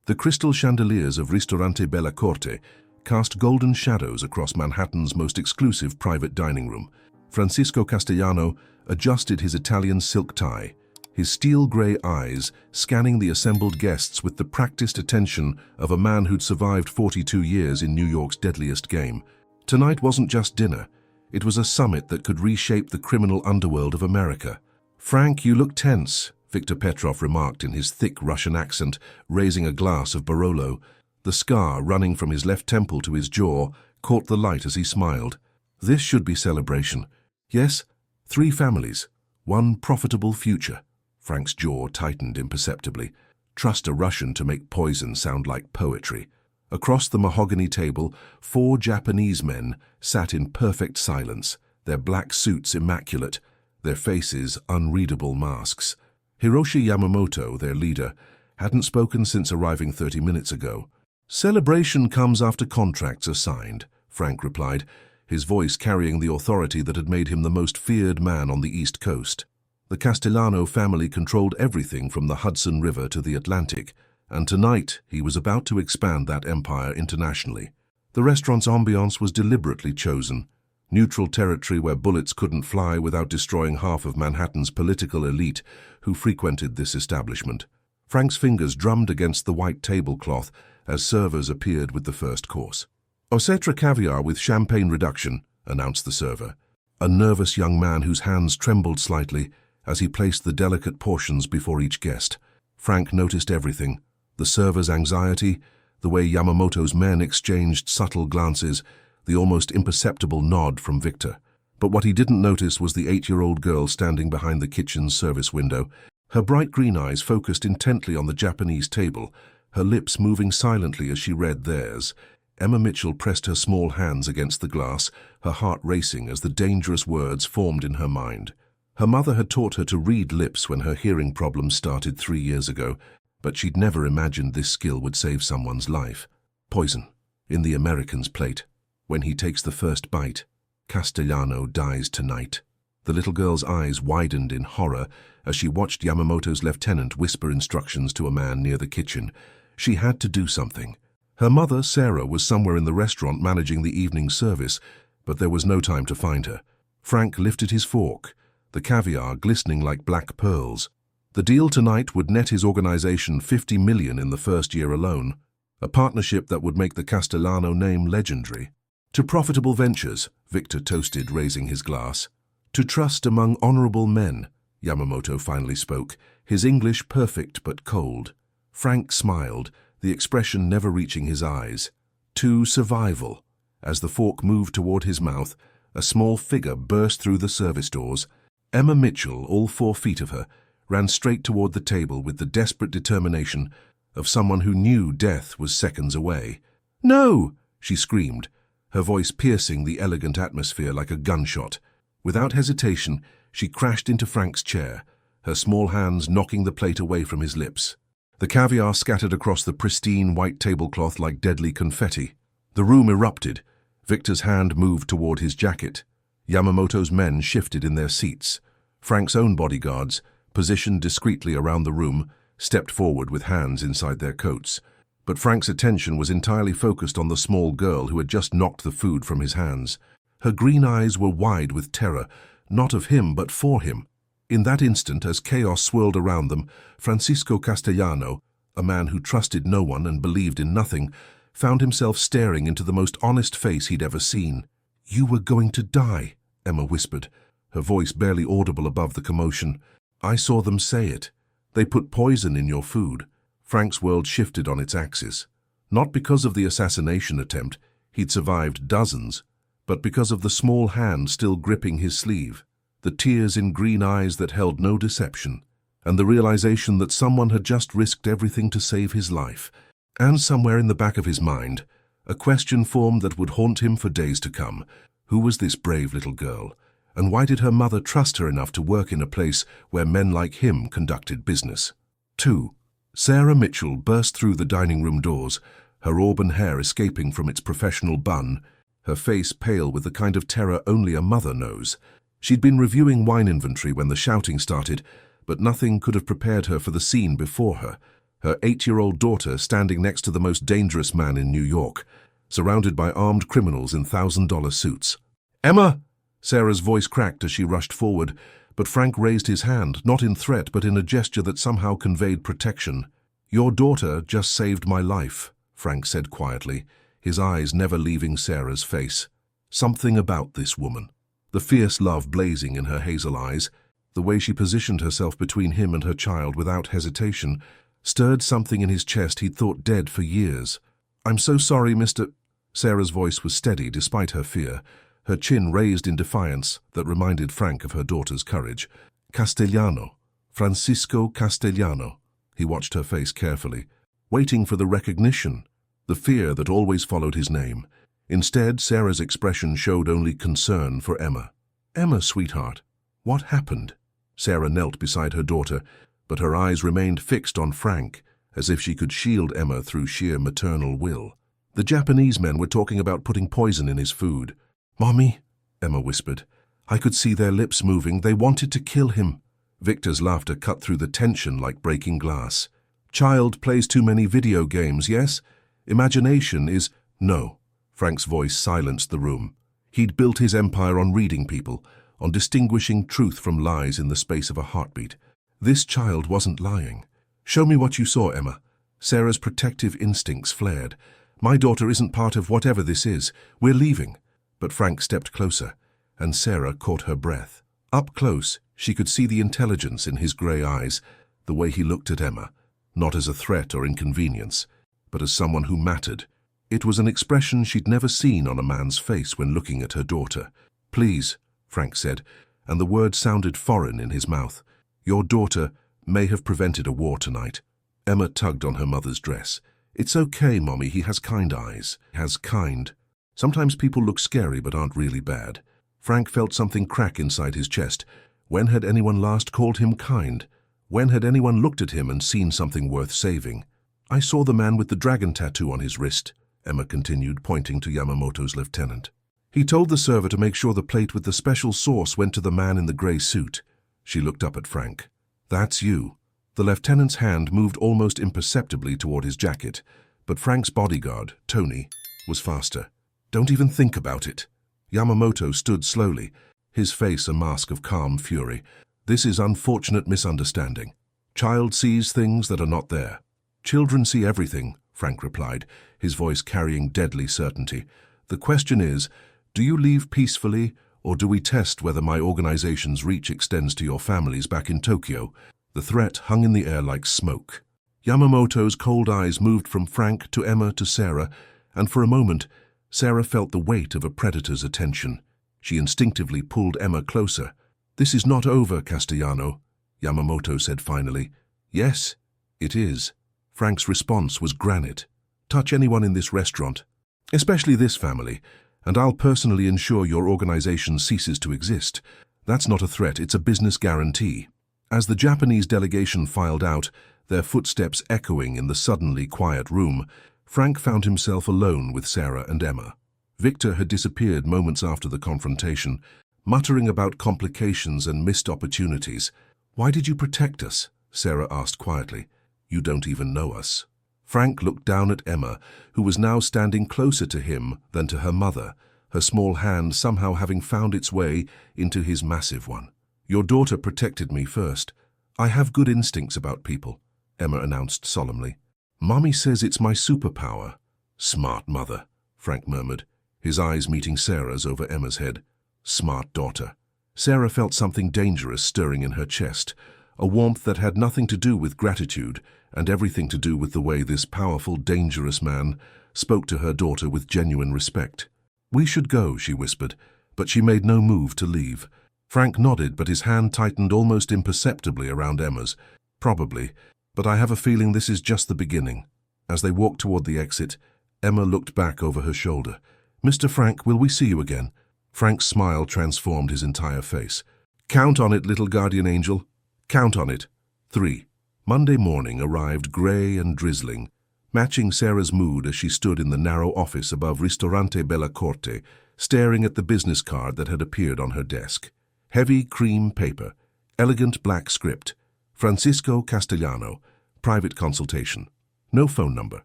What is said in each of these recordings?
The crystal chandeliers of Ristorante Bella Corte cast golden shadows across Manhattan's most exclusive private dining room. Francisco Castellano adjusted his Italian silk tie, his steel-gray eyes scanning the assembled guests with the practiced attention of a man who'd survived 42 years in New York's deadliest game. Tonight wasn't just dinner. It was a summit that could reshape the criminal underworld of America. "Frank, you look tense," Victor Petrov remarked in his thick Russian accent, raising a glass of Barolo. The scar running from his left temple to his jaw caught the light as he smiled. "This should be celebration. Yes, 3 families, 1 profitable future." Frank's jaw tightened imperceptibly. Trust a Russian to make poison sound like poetry. Across the mahogany table, 4 Japanese men sat in perfect silence, their black suits immaculate, their faces unreadable masks. Hiroshi Yamamoto, their leader, hadn't spoken since arriving 30 minutes ago. "Celebration comes after contracts are signed," Frank replied, his voice carrying the authority that had made him the most feared man on the East Coast. The Castellano family controlled everything from the Hudson River to the Atlantic, and tonight he was about to expand that empire internationally. The restaurant's ambiance was deliberately chosen, neutral territory where bullets couldn't fly without destroying half of Manhattan's political elite who frequented this establishment. Frank's fingers drummed against the white tablecloth as servers appeared with the first course. "Osetra caviar with champagne reduction," announced the server, a nervous young man whose hands trembled slightly as he placed the delicate portions before each guest. Frank noticed everything: the server's anxiety, the way Yamamoto's men exchanged subtle glances, the almost imperceptible nod from Victor. But what he didn't notice was the 8-year-old girl standing behind the kitchen's service window, her bright green eyes focused intently on the Japanese table, her lips moving silently as she read theirs. Emma Mitchell pressed her small hands against the glass, her heart racing as the dangerous words formed in her mind. Her mother had taught her to read lips when her hearing problems started 3 years ago, but she'd never imagined this skill would save someone's life. Poison, in the American's plate. When he takes the first bite, Castellano dies tonight. The little girl's eyes widened in horror as she watched Yamamoto's lieutenant whisper instructions to a man near the kitchen. She had to do something. Her mother, Sarah, was somewhere in the restaurant managing the evening service, but there was no time to find her. Frank lifted his fork, the caviar glistening like black pearls. The deal tonight would net his organization $50 million in the first year alone, a partnership that would make the Castellano name legendary. "To profitable ventures," Victor toasted, raising his glass. "To trust among honorable men," Yamamoto finally spoke, his English perfect but cold. Frank smiled, the expression never reaching his eyes. "To survival." As the fork moved toward his mouth, a small figure burst through the service doors. Emma Mitchell, all 4 feet of her, ran straight toward the table with the desperate determination of someone who knew death was seconds away. "No!" she screamed, her voice piercing the elegant atmosphere like a gunshot. Without hesitation, she crashed into Frank's chair, her small hands knocking the plate away from his lips. The caviar scattered across the pristine white tablecloth like deadly confetti. The room erupted. Victor's hand moved toward his jacket. Yamamoto's men shifted in their seats. Frank's own bodyguards, positioned discreetly around the room, stepped forward with hands inside their coats. But Frank's attention was entirely focused on the small girl who had just knocked the food from his hands. Her green eyes were wide with terror, not of him but for him. In that instant, as chaos swirled around them, Francisco Castellano, a man who trusted no one and believed in nothing, found himself staring into the most honest face he'd ever seen. "You were going to die," Emma whispered, her voice barely audible above the commotion. "I saw them say it. They put poison in your food." Frank's world shifted on its axis. Not because of the assassination attempt, he'd survived dozens, but because of the small hand still gripping his sleeve, the tears in green eyes that held no deception, and the realization that someone had just risked everything to save his life. And somewhere in the back of his mind, a question formed that would haunt him for days to come. Who was this brave little girl? And why did her mother trust her enough to work in a place where men like him conducted business? 2. Sarah Mitchell burst through the dining room doors, her auburn hair escaping from its professional bun, her face pale with the kind of terror only a mother knows. She'd been reviewing wine inventory when the shouting started, but nothing could have prepared her for the scene before her. her 8-year-old daughter standing next to the most dangerous man in New York, surrounded by armed criminals in $1,000 suits. "Emma!" Sarah's voice cracked as she rushed forward, but Frank raised his hand, not in threat but in a gesture that somehow conveyed protection. "Your daughter just saved my life," Frank said quietly, his eyes never leaving Sarah's face. Something about this woman, the fierce love blazing in her hazel eyes, the way she positioned herself between him and her child without hesitation, stirred something in his chest he'd thought dead for years. "I'm so sorry, Mr." Sarah's voice was steady despite her fear, her chin raised in defiance that reminded Frank of her daughter's courage. "Castellano. Francisco Castellano." He watched her face carefully, waiting for the recognition, the fear that always followed his name. Instead, Sarah's expression showed only concern for Emma. "Emma, sweetheart, what happened?" Sarah knelt beside her daughter, but her eyes remained fixed on Frank, as if she could shield Emma through sheer maternal will. "The Japanese men were talking about putting poison in his food." "Mommy," Emma whispered. "I could see their lips moving. They wanted to kill him." Victor's laughter cut through the tension like breaking glass. "Child plays too many video games, yes? Imagination is—" "No." Frank's voice silenced the room. He'd built his empire on reading people, on distinguishing truth from lies in the space of a heartbeat. This child wasn't lying. "Show me what you saw, Emma." Sarah's protective instincts flared. "My daughter isn't part of whatever this is. We're leaving." But Frank stepped closer, and Sarah caught her breath. Up close, she could see the intelligence in his grey eyes, the way he looked at Emma, not as a threat or inconvenience, but as someone who mattered. It was an expression she'd never seen on a man's face when looking at her daughter. "Please," Frank said, and the word sounded foreign in his mouth. "Your daughter may have prevented a war tonight." Emma tugged on her mother's dress. "It's okay, Mommy, he has kind eyes." "Has kind." Sometimes people look scary but aren't really bad. Frank felt something crack inside his chest. When had anyone last called him kind? When had anyone looked at him and seen something worth saving? "I saw the man with the dragon tattoo on his wrist," Emma continued, pointing to Yamamoto's lieutenant. "He told the server to make sure the plate with the special sauce went to the man in the grey suit." She looked up at Frank. "That's you." The lieutenant's hand moved almost imperceptibly toward his jacket, but Frank's bodyguard, Tony, was faster. "Don't even think about it." Yamamoto stood slowly, his face a mask of calm fury. "This is unfortunate misunderstanding. Child sees things that are not there." "Children see everything," Frank replied, his voice carrying deadly certainty. "The question is, do you leave peacefully, or do we test whether my organization's reach extends to your families back in Tokyo?" The threat hung in the air like smoke. Yamamoto's cold eyes moved from Frank to Emma to Sarah, and for a moment, Sarah felt the weight of a predator's attention. She instinctively pulled Emma closer. "This is not over, Castellano," Yamamoto said finally. "Yes, it is." Frank's response was granite. "Touch anyone in this restaurant, especially this family, and I'll personally ensure your organization ceases to exist. That's not a threat, it's a business guarantee." As the Japanese delegation filed out, their footsteps echoing in the suddenly quiet room, Frank found himself alone with Sarah and Emma. Victor had disappeared moments after the confrontation, muttering about complications and missed opportunities. "Why did you protect us?" Sarah asked quietly. "You don't even know us." Frank looked down at Emma, who was now standing closer to him than to her mother, her small hand somehow having found its way into his massive one. "Your daughter protected me first. I have good instincts about people," Emma announced solemnly. "Mommy says it's my superpower." "Smart mother," Frank murmured, his eyes meeting Sarah's over Emma's head. "Smart daughter." Sarah felt something dangerous stirring in her chest, a warmth that had nothing to do with gratitude and everything to do with the way this powerful, dangerous man spoke to her daughter with genuine respect. "We should go," she whispered, but she made no move to leave. Frank nodded, but his hand tightened almost imperceptibly around Emma's. "Probably, but I have a feeling this is just the beginning." As they walked toward the exit, Emma looked back over her shoulder. "Mr. Frank, will we see you again?" Frank's smile transformed his entire face. "Count on it, little guardian angel. Count on it." 3. Monday morning arrived grey and drizzling, matching Sarah's mood as she stood in the narrow office above Ristorante Bella Corte, staring at the business card that had appeared on her desk. Heavy cream paper, elegant black script, Francisco Castellano, Private consultation. No phone number.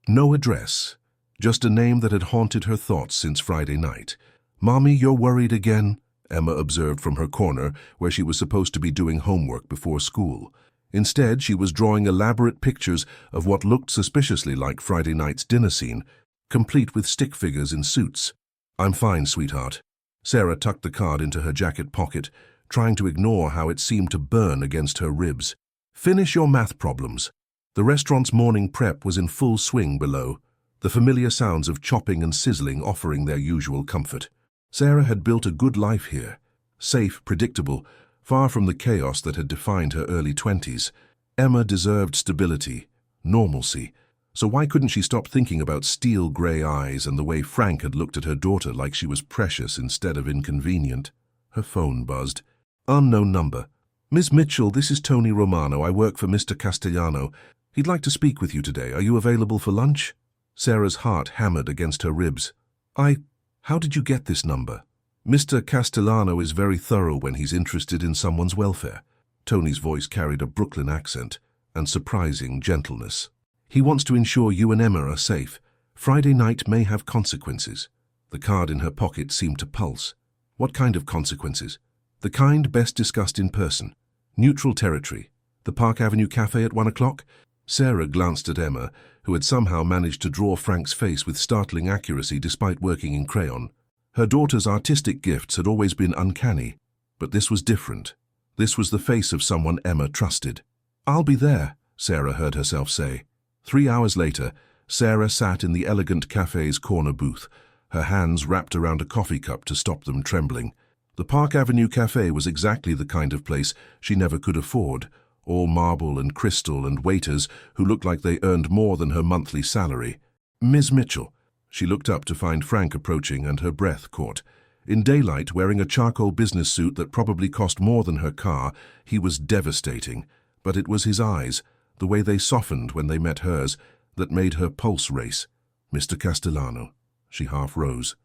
No address. Just a name that had haunted her thoughts since Friday night. "Mommy, you're worried again?" Emma observed from her corner, where she was supposed to be doing homework before school. Instead, she was drawing elaborate pictures of what looked suspiciously like Friday night's dinner scene, complete with stick figures in suits. "I'm fine, sweetheart." Sarah tucked the card into her jacket pocket, trying to ignore how it seemed to burn against her ribs. "Finish your math problems." The restaurant's morning prep was in full swing below, the familiar sounds of chopping and sizzling offering their usual comfort. Sarah had built a good life here, safe, predictable, far from the chaos that had defined her early 20s. Emma deserved stability, normalcy, so why couldn't she stop thinking about steel grey eyes and the way Frank had looked at her daughter like she was precious instead of inconvenient? Her phone buzzed. Unknown number. "Miss Mitchell, this is Tony Romano. I work for Mr. Castellano. He'd like to speak with you today. Are you available for lunch?" Sarah's heart hammered against her ribs. How did you get this number?" "Mr. Castellano is very thorough when he's interested in someone's welfare." Tony's voice carried a Brooklyn accent and surprising gentleness. "He wants to ensure you and Emma are safe. Friday night may have consequences." The card in her pocket seemed to pulse. "What kind of consequences?" "The kind best discussed in person. Neutral territory. The Park Avenue Cafe at 1 o'clock? Sarah glanced at Emma, who had somehow managed to draw Frank's face with startling accuracy despite working in crayon. Her daughter's artistic gifts had always been uncanny, but this was different. This was the face of someone Emma trusted. "I'll be there," Sarah heard herself say. 3 hours later, Sarah sat in the elegant cafe's corner booth, her hands wrapped around a coffee cup to stop them trembling. The Park Avenue Cafe was exactly the kind of place she never could afford, all marble and crystal and waiters who looked like they earned more than her monthly salary. "Ms. Mitchell." She looked up to find Frank approaching and her breath caught. In daylight, wearing a charcoal business suit that probably cost more than her car, he was devastating. But it was his eyes, the way they softened when they met hers, that made her pulse race. "Mr. Castellano." She half rose.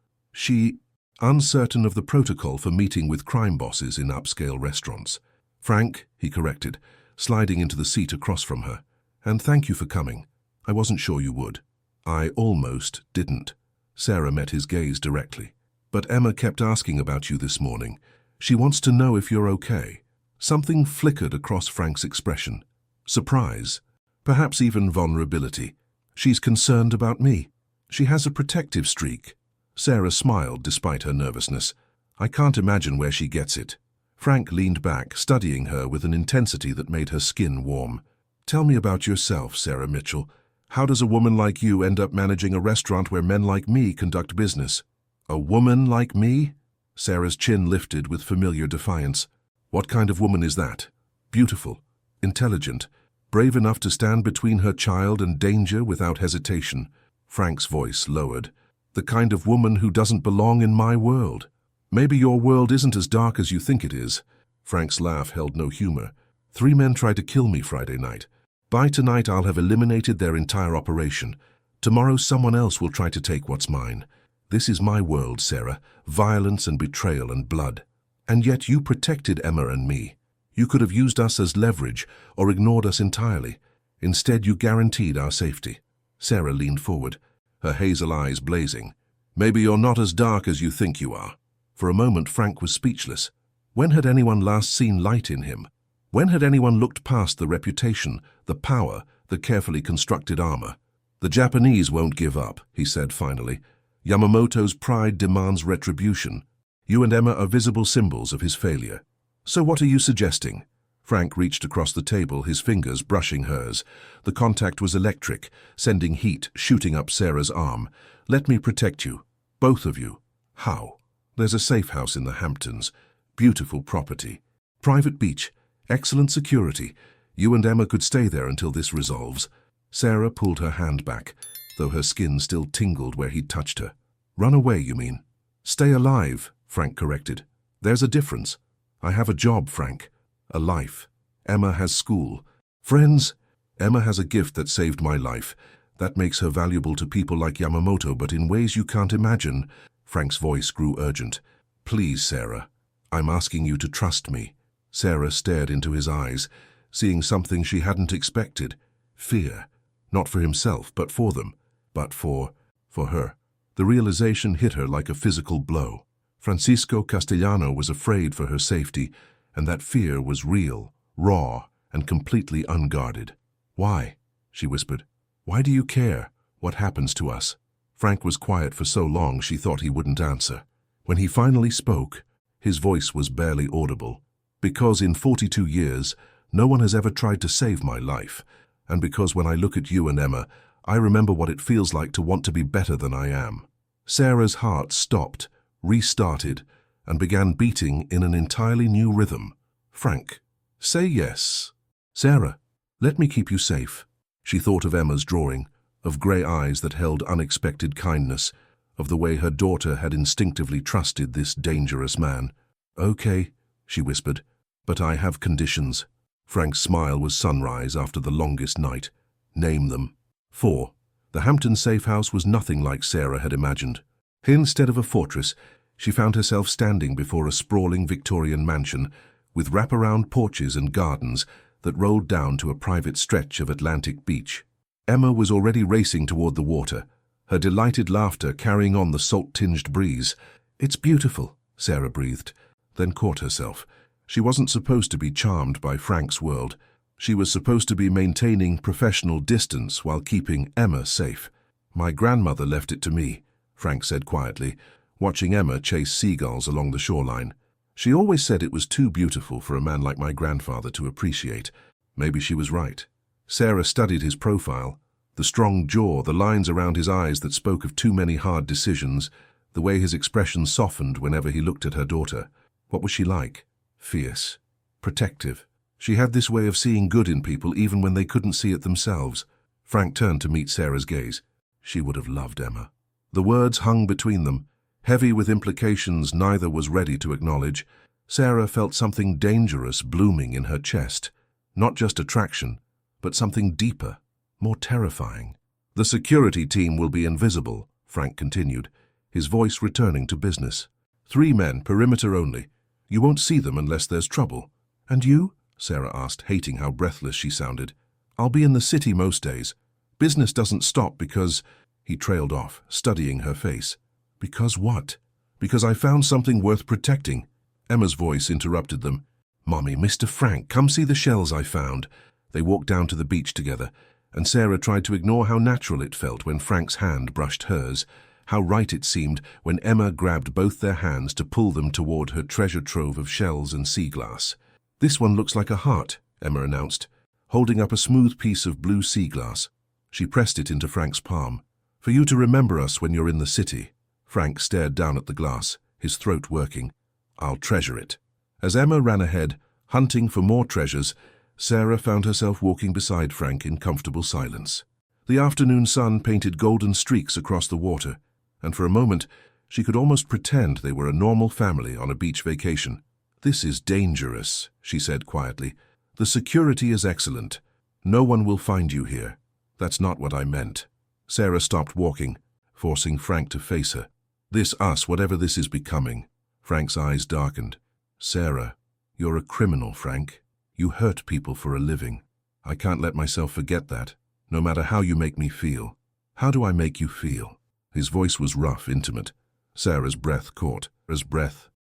Uncertain of the protocol for meeting with crime bosses in upscale restaurants. "Frank," he corrected, sliding into the seat across from her. "And thank you for coming. I wasn't sure you would." "I almost didn't." Sarah met his gaze directly. "But Emma kept asking about you this morning. She wants to know if you're okay." Something flickered across Frank's expression. Surprise. Perhaps even vulnerability. "She's concerned about me. She has a protective streak." Sarah smiled despite her nervousness. "I can't imagine where she gets it." Frank leaned back, studying her with an intensity that made her skin warm. "Tell me about yourself, Sarah Mitchell. How does a woman like you end up managing a restaurant where men like me conduct business?" "A woman like me?" Sarah's chin lifted with familiar defiance. "What kind of woman is that? Beautiful, intelligent, brave enough to stand between her child and danger without hesitation." Frank's voice lowered. "The kind of woman who doesn't belong in my world." "Maybe your world isn't as dark as you think it is." Frank's laugh held no humor. 3 men tried to kill me Friday night. By tonight I'll have eliminated their entire operation. Tomorrow someone else will try to take what's mine. This is my world, Sarah. Violence and betrayal and blood. And yet you protected Emma and me. You could have used us as leverage or ignored us entirely. Instead, you guaranteed our safety. Sarah leaned forward, her hazel eyes blazing. "Maybe you're not as dark as you think you are." For a moment, Frank was speechless. When had anyone last seen light in him? When had anyone looked past the reputation, the power, the carefully constructed armor? "The Japanese won't give up," he said finally. "Yamamoto's pride demands retribution. You and Emma are visible symbols of his failure." "So what are you suggesting?" Frank reached across the table, his fingers brushing hers. The contact was electric, sending heat shooting up Sarah's arm. "Let me protect you. Both of you." "How?" "There's a safe house in the Hamptons. Beautiful property. Private beach. Excellent security. You and Emma could stay there until this resolves." Sarah pulled her hand back, though her skin still tingled where he'd touched her. "Run away, you mean?" "Stay alive," Frank corrected. "There's a difference. I have a job, Frank. A life. Emma has school. Friends. Emma has a gift that saved my life. That makes her valuable to people like Yamamoto, but in ways you can't imagine." Frank's voice grew urgent. "Please, Sarah. I'm asking you to trust me." Sarah stared into his eyes, seeing something she hadn't expected. Fear. Not for himself, but for them. But for her. The realization hit her like a physical blow. Francisco Castellano was afraid for her safety, and that fear was real, raw, and completely unguarded. "Why?" she whispered. "Why do you care what happens to us?" Frank was quiet for so long she thought he wouldn't answer. When he finally spoke, his voice was barely audible. "Because in 42 years, no one has ever tried to save my life, and because when I look at you and Emma, I remember what it feels like to want to be better than I am." Sarah's heart stopped, restarted, and began beating in an entirely new rhythm. "Frank, say yes." "Sarah, let me keep you safe." She thought of Emma's drawing, of grey eyes that held unexpected kindness, of the way her daughter had instinctively trusted this dangerous man. "Okay," she whispered, "but I have conditions." Frank's smile was sunrise after the longest night. "Name them." 4. The Hampton safe house was nothing like Sarah had imagined. Instead of a fortress, she found herself standing before a sprawling Victorian mansion with wraparound porches and gardens that rolled down to a private stretch of Atlantic beach. Emma was already racing toward the water, her delighted laughter carrying on the salt-tinged breeze. "It's beautiful," Sarah breathed, then caught herself. She wasn't supposed to be charmed by Frank's world. She was supposed to be maintaining professional distance while keeping Emma safe. "My grandmother left it to me," Frank said quietly, watching Emma chase seagulls along the shoreline. "She always said it was too beautiful for a man like my grandfather to appreciate." Maybe she was right. Sarah studied his profile, the strong jaw, the lines around his eyes that spoke of too many hard decisions, the way his expression softened whenever he looked at her daughter. What was she like? Fierce, protective. She had this way of seeing good in people even when they couldn't see it themselves. Frank turned to meet Sarah's gaze. She would have loved Emma. The words hung between them, heavy with implications neither was ready to acknowledge. Sarah felt something dangerous blooming in her chest. Not just attraction, but something deeper, more terrifying. "The security team will be invisible," Frank continued, his voice returning to business. 3 men, perimeter only. You won't see them unless there's trouble." "And you?" Sarah asked, hating how breathless she sounded. "I'll be in the city most days. Business doesn't stop because—" He trailed off, studying her face. "Because what?" "Because I found something worth protecting." Emma's voice interrupted them. "Mommy, Mr. Frank, come see the shells I found." They walked down to the beach together, and Sarah tried to ignore how natural it felt when Frank's hand brushed hers, how right it seemed when Emma grabbed both their hands to pull them toward her treasure trove of shells and sea glass. "This one looks like a heart," Emma announced, holding up a smooth piece of blue sea glass. She pressed it into Frank's palm. "For you to remember us when you're in the city." Frank stared down at the glass, his throat working. "I'll treasure it." As Emma ran ahead, hunting for more treasures, Sarah found herself walking beside Frank in comfortable silence. The afternoon sun painted golden streaks across the water, and for a moment she could almost pretend they were a normal family on a beach vacation. "This is dangerous," she said quietly. "The security is excellent. No one will find you here." "That's not what I meant." Sarah stopped walking, forcing Frank to face her. "This us, whatever this is becoming." Frank's eyes darkened. "Sarah, you're a criminal, Frank. You hurt people for a living. I can't let myself forget that, no matter how you make me feel." "How do I make you feel?" His voice was rough, intimate. Sarah's breath caught.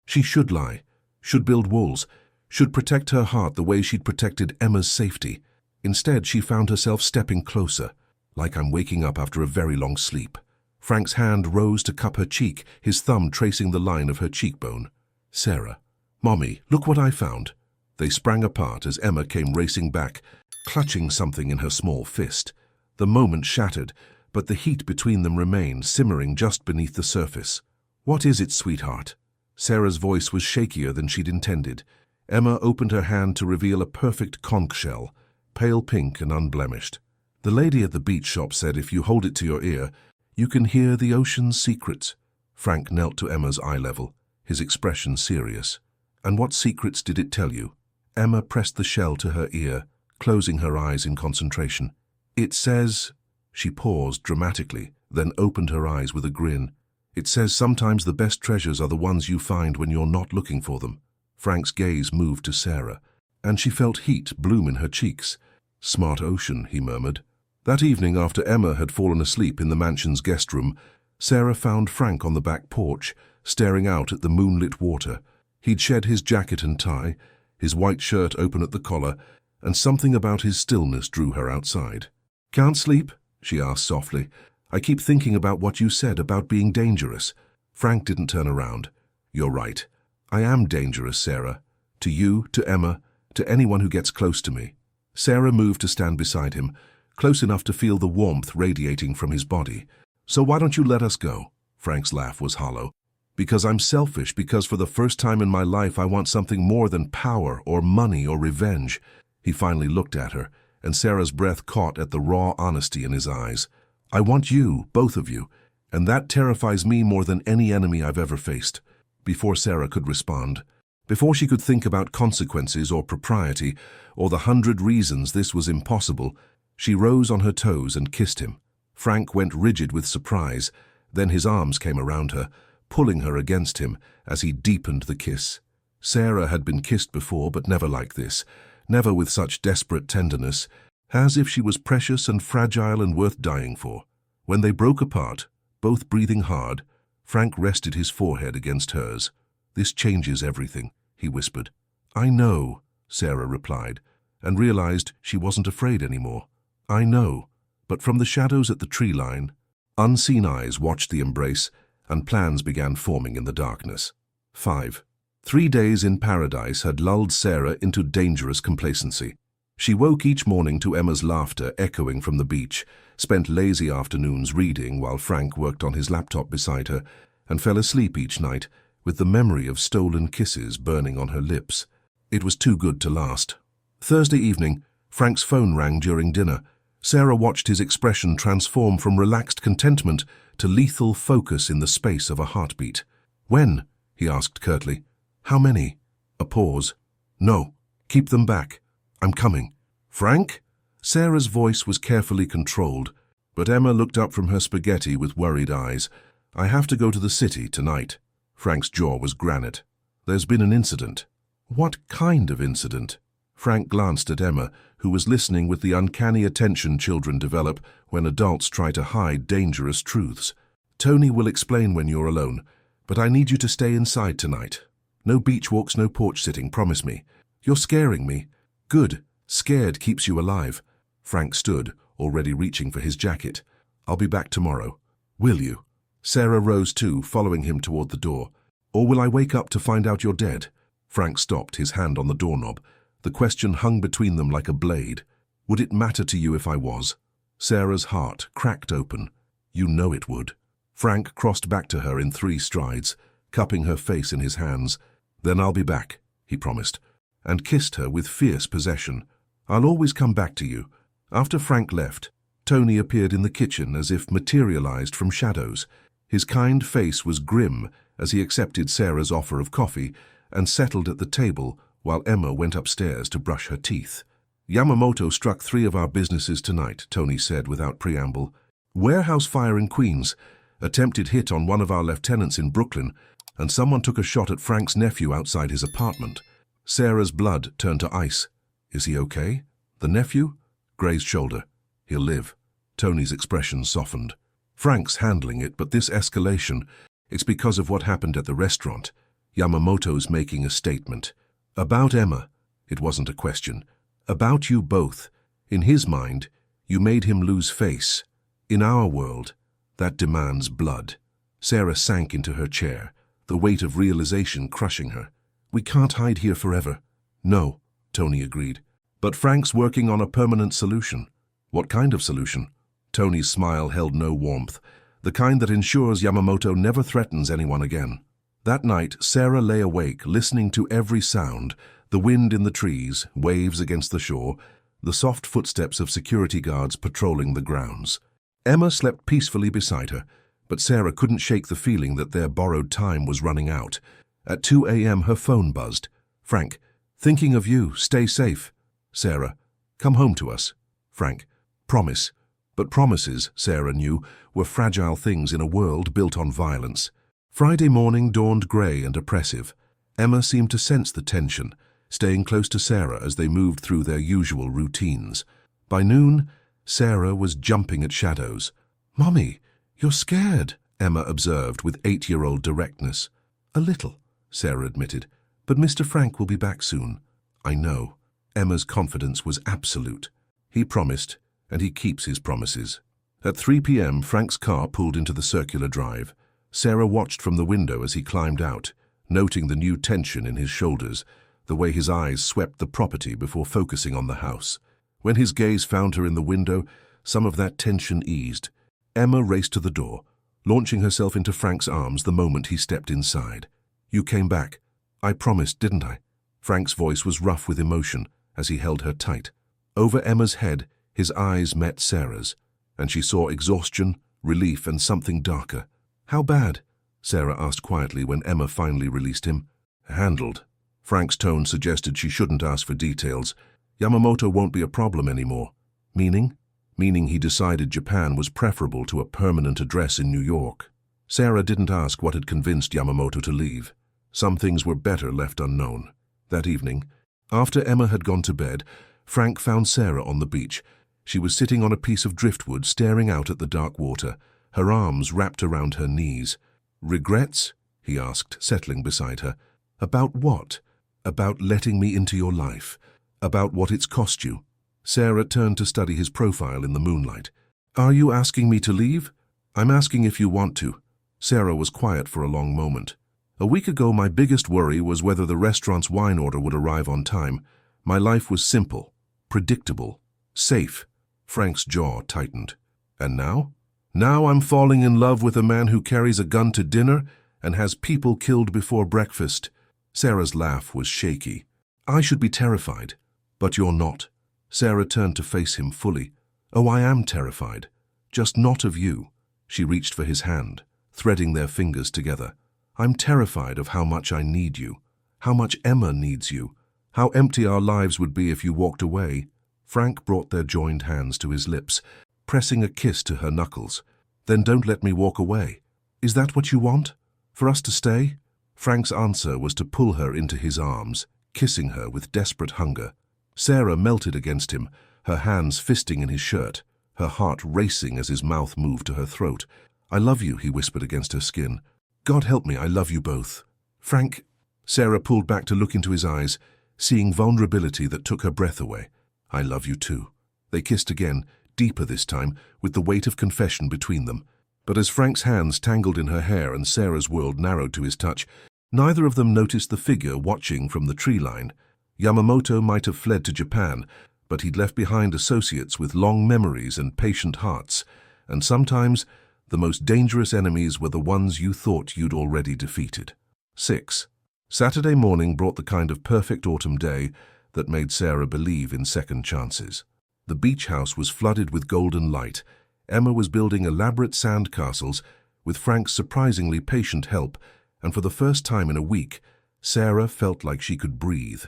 She should lie, should build walls, should protect her heart the way she'd protected Emma's safety. Instead, she found herself stepping closer, like I'm waking up after a very long sleep. Frank's hand rose to cup her cheek, his thumb tracing the line of her cheekbone. "Sarah, Mommy, look what I found." They sprang apart as Emma came racing back, clutching something in her small fist. The moment shattered, but the heat between them remained, simmering just beneath the surface. "What is it, sweetheart?" Sarah's voice was shakier than she'd intended. Emma opened her hand to reveal a perfect conch shell, pale pink and unblemished. "The lady at the beach shop said if you hold it to your ear, you can hear the ocean's secrets." Frank knelt to Emma's eye level, his expression serious. "And what secrets did it tell you?" Emma pressed the shell to her ear, closing her eyes in concentration. "It says—" She paused dramatically, then opened her eyes with a grin. "It says sometimes the best treasures are the ones you find when you're not looking for them." Frank's gaze moved to Sarah, and she felt heat bloom in her cheeks. Smart ocean, he murmured. That evening, after Emma had fallen asleep in the mansion's guest room, Sarah found Frank on the back porch, staring out at the moonlit water. He'd shed his jacket and tie, his white shirt open at the collar, and something about his stillness drew her outside. "Can't sleep?" she asked softly. "I keep thinking about what you said about being dangerous." Frank didn't turn around. "You're right. I am dangerous, Sarah. To you, to Emma, to anyone who gets close to me." Sarah moved to stand beside him, close enough to feel the warmth radiating from his body. "So why don't you let us go?" Frank's laugh was hollow. "Because I'm selfish, because for the first time in my life I want something more than power or money or revenge." He finally looked at her, and Sarah's breath caught at the raw honesty in his eyes. "I want you, both of you, and that terrifies me more than any enemy I've ever faced." Before Sarah could respond, before she could think about consequences or propriety, or the 100 reasons this was impossible, she rose on her toes and kissed him. Frank went rigid with surprise, then his arms came around her, pulling her against him as he deepened the kiss. Sarah had been kissed before, but never like this, never with such desperate tenderness, as if she was precious and fragile and worth dying for. When they broke apart, both breathing hard, Frank rested his forehead against hers. "This changes everything," he whispered. "I know," Sarah replied, and realized she wasn't afraid anymore. "I know." But from the shadows at the tree line, unseen eyes watched the embrace, and plans began forming in the darkness. 5. 3 days in paradise had lulled Sarah into dangerous complacency. She woke each morning to Emma's laughter echoing from the beach, spent lazy afternoons reading while Frank worked on his laptop beside her, and fell asleep each night with the memory of stolen kisses burning on her lips. It was too good to last. Thursday evening, Frank's phone rang during dinner. Sarah watched his expression transform from relaxed contentment to lethal focus in the space of a heartbeat. "When?" he asked curtly. "How many?" A pause. "No, keep them back. I'm coming." "Frank?" Sarah's voice was carefully controlled, but Emma looked up from her spaghetti with worried eyes. "I have to go to the city tonight." Frank's jaw was granite. "There's been an incident." "What kind of incident?" Frank glanced at Emma, who was listening with the uncanny attention children develop when adults try to hide dangerous truths. "Tony will explain when you're alone, but I need you to stay inside tonight. No beach walks, no porch sitting, promise me." "You're scaring me." "Good. Scared keeps you alive." Frank stood, already reaching for his jacket. "I'll be back tomorrow." "Will you?" Sarah rose too, following him toward the door. "Or will I wake up to find out you're dead?" Frank stopped, his hand on the doorknob. The question hung between them like a blade. "Would it matter to you if I was?" Sarah's heart cracked open. "You know it would." Frank crossed back to her in 3 strides, cupping her face in his hands. "Then I'll be back," he promised, and kissed her with fierce possession. "I'll always come back to you." After Frank left, Tony appeared in the kitchen as if materialized from shadows. His kind face was grim as he accepted Sarah's offer of coffee and settled at the table while Emma went upstairs to brush her teeth. "Yamamoto struck 3 of our businesses tonight," Tony said without preamble. "Warehouse fire in Queens, attempted hit on one of our lieutenants in Brooklyn, and someone took a shot at Frank's nephew outside his apartment." Sarah's blood turned to ice. "Is he okay?" "The nephew?" Grazed shoulder. "He'll live." Tony's expression softened. "Frank's handling it, but this escalation, it's because of what happened at the restaurant. Yamamoto's making a statement. About Emma, it wasn't a question. About you both. In his mind, you made him lose face. In our world, that demands blood." Sarah sank into her chair, the weight of realization crushing her. "We can't hide here forever." "No," Tony agreed. "But Frank's working on a permanent solution." "What kind of solution?" Tony's smile held no warmth, the kind that ensures Yamamoto never threatens anyone again. That night, Sarah lay awake, listening to every sound, the wind in the trees, waves against the shore, the soft footsteps of security guards patrolling the grounds. Emma slept peacefully beside her, but Sarah couldn't shake the feeling that their borrowed time was running out. At 2 a.m. her phone buzzed. "Frank, thinking of you, stay safe." Sarah, "Come home to us." Frank, "Promise." But promises, Sarah knew, were fragile things in a world built on violence. Friday morning dawned grey and oppressive. Emma seemed to sense the tension, staying close to Sarah as they moved through their usual routines. By noon, Sarah was jumping at shadows. "Mommy, you're scared," Emma observed with 8-year-old directness. "A little," Sarah admitted, "but Mr. Frank will be back soon." "I know." Emma's confidence was absolute. He promised, and he keeps his promises. At 3 p.m., Frank's car pulled into the circular drive. Sarah watched from the window as he climbed out, noting the new tension in his shoulders, the way his eyes swept the property before focusing on the house. When his gaze found her in the window, some of that tension eased. Emma raced to the door, launching herself into Frank's arms the moment he stepped inside. "You came back. I promised, didn't I?" Frank's voice was rough with emotion as he held her tight. Over Emma's head, his eyes met Sarah's, and she saw exhaustion, relief, and something darker. "How bad?" Sarah asked quietly when Emma finally released him. "Handled." Frank's tone suggested she shouldn't ask for details. "Yamamoto won't be a problem anymore." "Meaning?" "Meaning he decided Japan was preferable to a permanent address in New York." Sarah didn't ask what had convinced Yamamoto to leave. Some things were better left unknown. That evening, after Emma had gone to bed, Frank found Sarah on the beach. She was sitting on a piece of driftwood, staring out at the dark water, her arms wrapped around her knees. "Regrets?" he asked, settling beside her. "About what?" "About letting me into your life. About what it's cost you." Sarah turned to study his profile in the moonlight. "Are you asking me to leave?" "I'm asking if you want to." Sarah was quiet for a long moment. "A week ago, my biggest worry was whether the restaurant's wine order would arrive on time. My life was simple, predictable, safe." Frank's jaw tightened. "And now?" "Now I'm falling in love with a man who carries a gun to dinner and has people killed before breakfast." Sarah's laugh was shaky. "I should be terrified, but you're not." Sarah turned to face him fully. "Oh, I am terrified. Just not of you." She reached for his hand, threading their fingers together. "I'm terrified of how much I need you, how much Emma needs you, how empty our lives would be if you walked away." Frank brought their joined hands to his lips, pressing a kiss to her knuckles. "Then don't let me walk away. Is that what you want? For us to stay?" Frank's answer was to pull her into his arms, kissing her with desperate hunger. Sarah melted against him, her hands fisting in his shirt, her heart racing as his mouth moved to her throat. "I love you," he whispered against her skin. "God help me, I love you both." "Frank." Sarah pulled back to look into his eyes, seeing vulnerability that took her breath away. "I love you too." They kissed again, deeper this time, with the weight of confession between them. But as Frank's hands tangled in her hair and Sarah's world narrowed to his touch, neither of them noticed the figure watching from the tree line. Yamamoto might have fled to Japan, but he'd left behind associates with long memories and patient hearts, and sometimes the most dangerous enemies were the ones you thought you'd already defeated. 6. Saturday morning brought the kind of perfect autumn day that made Sarah believe in second chances. The beach house was flooded with golden light. Emma was building elaborate sand castles with Frank's surprisingly patient help, and for the first time in a week, Sarah felt like she could breathe.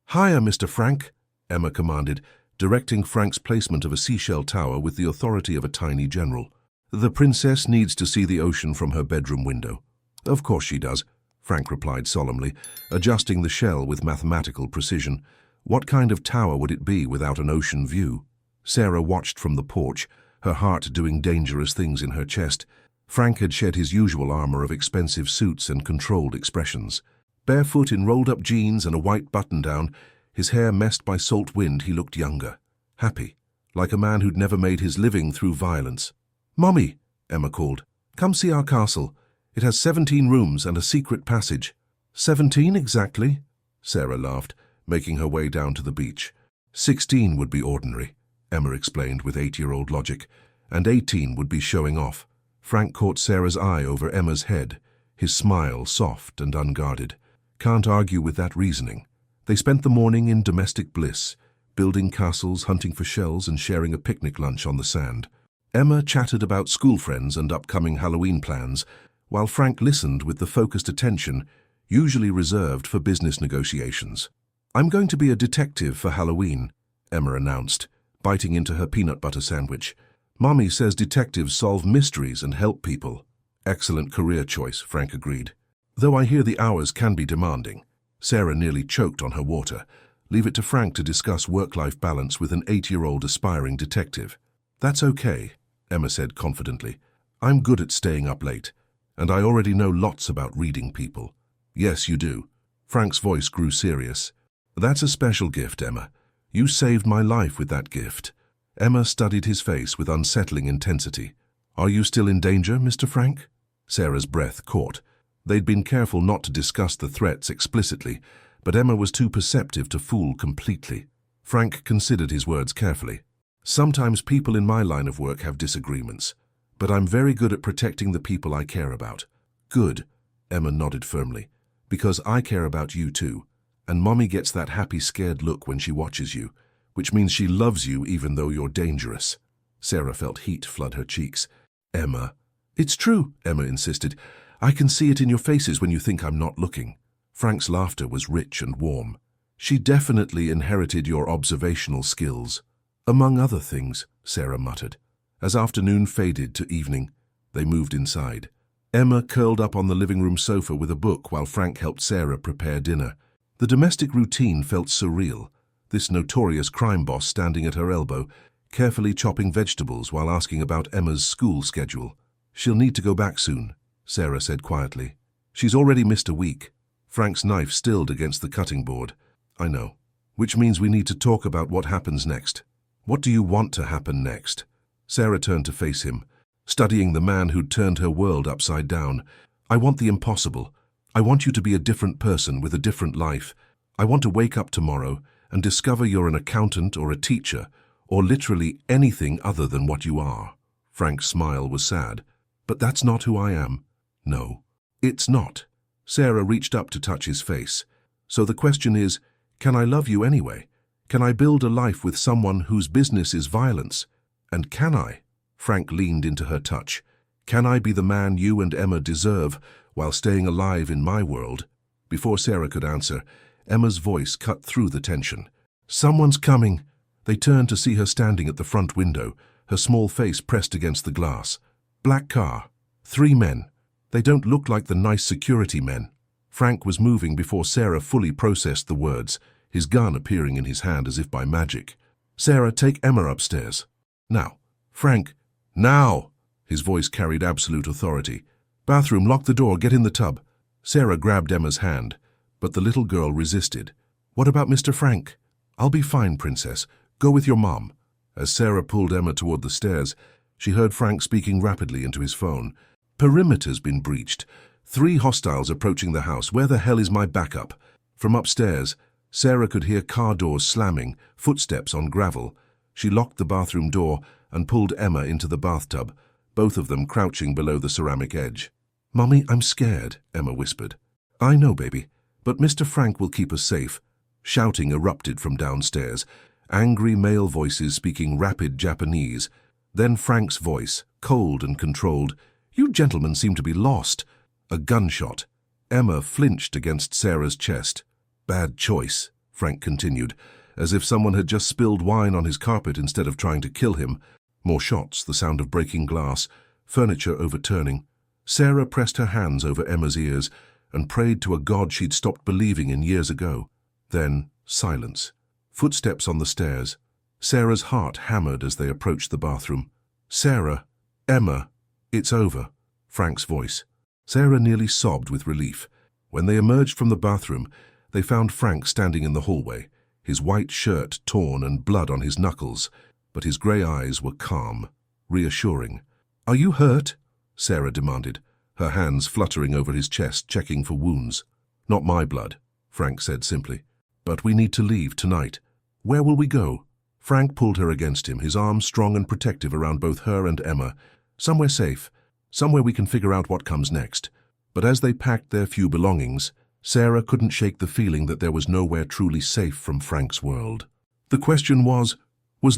"Higher, Mr. Frank," Emma commanded, directing Frank's placement of a seashell tower with the authority of a tiny general. "The princess needs to see the ocean from her bedroom window." "Of course she does," Frank replied solemnly, adjusting the shell with mathematical precision. What kind of tower would it be without an ocean view? Sarah watched from the porch, her heart doing dangerous things in her chest. Frank had shed his usual armor of expensive suits and controlled expressions. Barefoot in rolled-up jeans and a white button-down, his hair messed by salt wind, he looked younger, happy, like a man who'd never made his living through violence. "Mommy," Emma called, "come see our castle. It has 17 rooms and a secret passage." 17 exactly? Sarah laughed, making her way down to the beach. 16 would be ordinary, Emma explained with 8-year-old logic, and 18 would be showing off. Frank caught Sarah's eye over Emma's head, his smile soft and unguarded. Can't argue with that reasoning. They spent the morning in domestic bliss, building castles, hunting for shells, and sharing a picnic lunch on the sand. Emma chatted about school friends and upcoming Halloween plans, while Frank listened with the focused attention usually reserved for business negotiations. "I'm going to be a detective for Halloween," Emma announced, biting into her peanut butter sandwich. "Mommy says detectives solve mysteries and help people." "Excellent career choice," Frank agreed. "Though I hear the hours can be demanding." Sarah nearly choked on her water. Leave it to Frank to discuss work-life balance with an 8-year-old aspiring detective. That's okay, Emma said confidently. I'm good at staying up late, and I already know lots about reading people. Yes, you do. Frank's voice grew serious. That's a special gift, Emma. You saved my life with that gift. Emma studied his face with unsettling intensity. Are you still in danger, Mr. Frank? Sarah's breath caught. They'd been careful not to discuss the threats explicitly, but Emma was too perceptive to fool completely. Frank considered his words carefully. Sometimes people in my line of work have disagreements, but I'm very good at protecting the people I care about. Good, Emma nodded firmly, because I care about you too, and Mommy gets that happy, scared look when she watches you, which means she loves you even though you're dangerous. Sarah felt heat flood her cheeks. Emma. It's true, Emma insisted. I can see it in your faces when you think I'm not looking. Frank's laughter was rich and warm. She definitely inherited your observational skills. Among other things, Sarah muttered. As afternoon faded to evening, they moved inside. Emma curled up on the living room sofa with a book while Frank helped Sarah prepare dinner. The domestic routine felt surreal, this notorious crime boss standing at her elbow, carefully chopping vegetables while asking about Emma's school schedule. She'll need to go back soon, Sarah said quietly. She's already missed a week. Frank's knife stilled against the cutting board. I know. Which means we need to talk about what happens next. What do you want to happen next? Sarah turned to face him, studying the man who'd turned her world upside down. I want the impossible. I want you to be a different person with a different life. I want to wake up tomorrow and discover you're an accountant or a teacher, or literally anything other than what you are. Frank's smile was sad. But that's not who I am. No, it's not. Sarah reached up to touch his face. So the question is, can I love you anyway? Can I build a life with someone whose business is violence? And can I? Frank leaned into her touch. Can I be the man you and Emma deserve while staying alive in my world? Before Sarah could answer, Emma's voice cut through the tension. Someone's coming. They turned to see her standing at the front window, her small face pressed against the glass. Black car. 3 men. They don't look like the nice security men. Frank was moving before Sarah fully processed the words, his gun appearing in his hand as if by magic. Sarah, take Emma upstairs. Now. Frank. Now! His voice carried absolute authority. Bathroom, lock the door, get in the tub. Sarah grabbed Emma's hand, but the little girl resisted. What about Mr. Frank? I'll be fine, princess. Go with your mom. As Sarah pulled Emma toward the stairs, she heard Frank speaking rapidly into his phone. Perimeter's been breached. 3 hostiles approaching the house. Where the hell is my backup? From upstairs, Sarah could hear car doors slamming, footsteps on gravel. She locked the bathroom door and pulled Emma into the bathtub, both of them crouching below the ceramic edge. Mommy, I'm scared, Emma whispered. I know, baby, but Mr. Frank will keep us safe. Shouting erupted from downstairs, angry male voices speaking rapid Japanese. Then Frank's voice, cold and controlled. You gentlemen seem to be lost. A gunshot. Emma flinched against Sarah's chest. Bad choice, Frank continued, as if someone had just spilled wine on his carpet instead of trying to kill him. More shots, the sound of breaking glass, furniture overturning. Sarah pressed her hands over Emma's ears and prayed to a god she'd stopped believing in years ago. Then, silence. Footsteps on the stairs. Sarah's heart hammered as they approached the bathroom. Sarah, Emma, it's over. Frank's voice. Sarah nearly sobbed with relief. When they emerged from the bathroom, they found Frank standing in the hallway, his white shirt torn and blood on his knuckles, but his grey eyes were calm, reassuring. Are you hurt? Sarah demanded, her hands fluttering over his chest, checking for wounds. Not my blood, Frank said simply. But we need to leave tonight. Where will we go? Frank pulled her against him, his arms strong and protective around both her and Emma. Somewhere safe, somewhere we can figure out what comes next. But as they packed their few belongings, Sarah couldn't shake the feeling that there was nowhere truly safe from Frank's world. The question was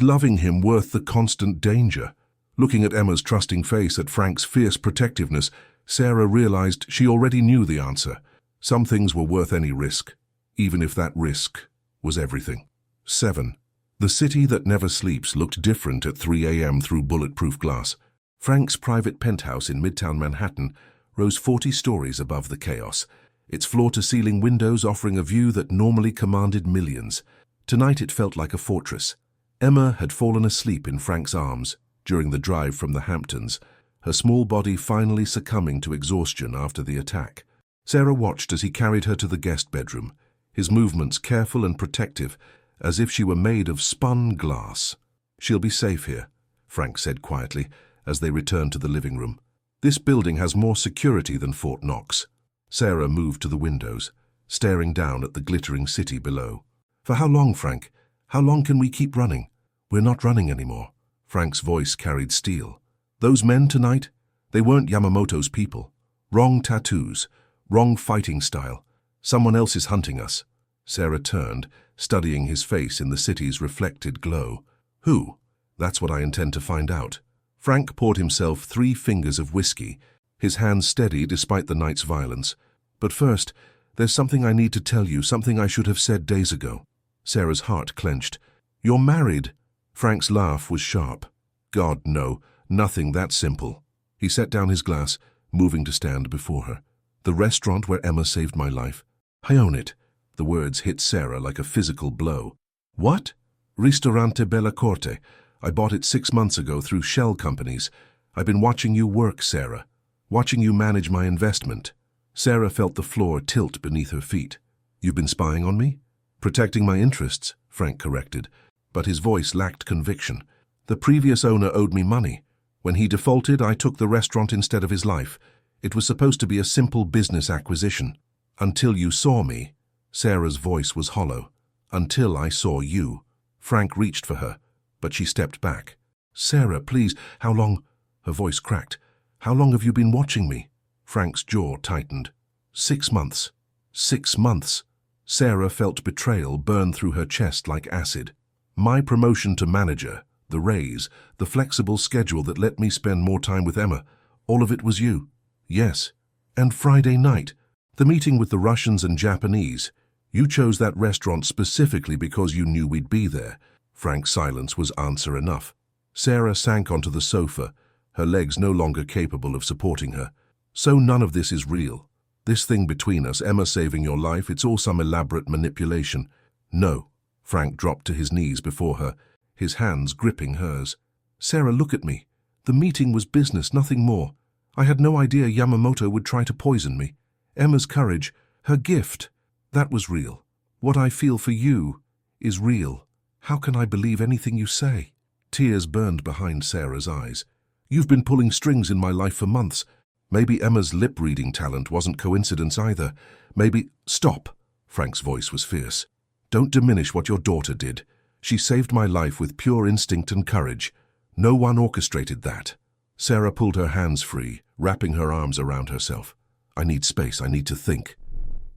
loving him worth the constant danger? Looking at Emma's trusting face, at Frank's fierce protectiveness, Sarah realized she already knew the answer. Some things were worth any risk, even if that risk was everything. 7. The city that never sleeps looked different at 3 a.m. through bulletproof glass. Frank's private penthouse in Midtown Manhattan rose 40 stories above the chaos. its floor-to-ceiling windows offering a view that normally commanded millions. Tonight it felt like a fortress. Emma had fallen asleep in Frank's arms during the drive from the Hamptons, her small body finally succumbing to exhaustion after the attack. Sarah watched as he carried her to the guest bedroom, his movements careful and protective, as if she were made of spun glass. "She'll be safe here," Frank said quietly as they returned to the living room. "This building has more security than Fort Knox." Sarah moved to the windows, staring down at the glittering city below. "For how long, Frank? How long can we keep running?" "We're not running anymore." Frank's voice carried steel. "Those men tonight, they weren't Yamamoto's people. Wrong tattoos, wrong fighting style. Someone else is hunting us." Sarah turned, studying his face in the city's reflected glow. "Who?" "That's what I intend to find out." Frank poured himself 3 fingers of whiskey, his hands steady despite the night's violence. "But first, there's something I need to tell you, something I should have said days ago." Sarah's heart clenched. "You're married." Frank's laugh was sharp. "God, no, nothing that simple." He set down his glass, moving to stand before her. "The restaurant where Emma saved my life. I own it." The words hit Sarah like a physical blow. "What?" "Ristorante Bella Corte. I bought it 6 months ago through shell companies. I've been watching you work, Sarah. Watching you manage my investment." Sarah felt the floor tilt beneath her feet. "You've been spying on me?" "Protecting my interests," Frank corrected, but his voice lacked conviction. "The previous owner owed me money. When he defaulted, I took the restaurant instead of his life. It was supposed to be a simple business acquisition. Until you saw me." Sarah's voice was hollow. "Until I saw you." Frank reached for her, but she stepped back. "Sarah, please, how long—" Her voice cracked. "How long have you been watching me?" Frank's jaw tightened. 6 months. 6 months. Sarah felt betrayal burn through her chest like acid. "My promotion to manager, the raise, the flexible schedule that let me spend more time with Emma, all of it was you." "Yes. And Friday night, the meeting with the Russians and Japanese. You chose that restaurant specifically because you knew we'd be there." Frank's silence was answer enough. Sarah sank onto the sofa, her legs no longer capable of supporting her. "So none of this is real. This thing between us, Emma saving your life, it's all some elaborate manipulation." "No." Frank dropped to his knees before her, his hands gripping hers. "Sarah, look at me. The meeting was business, nothing more. I had no idea Yamamoto would try to poison me. Emma's courage, her gift, that was real. What I feel for you is real. How can I believe anything you say?" Tears burned behind Sarah's eyes. "You've been pulling strings in my life for months. Maybe Emma's lip-reading talent wasn't coincidence either. Maybe—" "Stop!" Frank's voice was fierce. "Don't diminish what your daughter did. She saved my life with pure instinct and courage. No one orchestrated that." Sarah pulled her hands free, wrapping her arms around herself. "I need space. I need to think."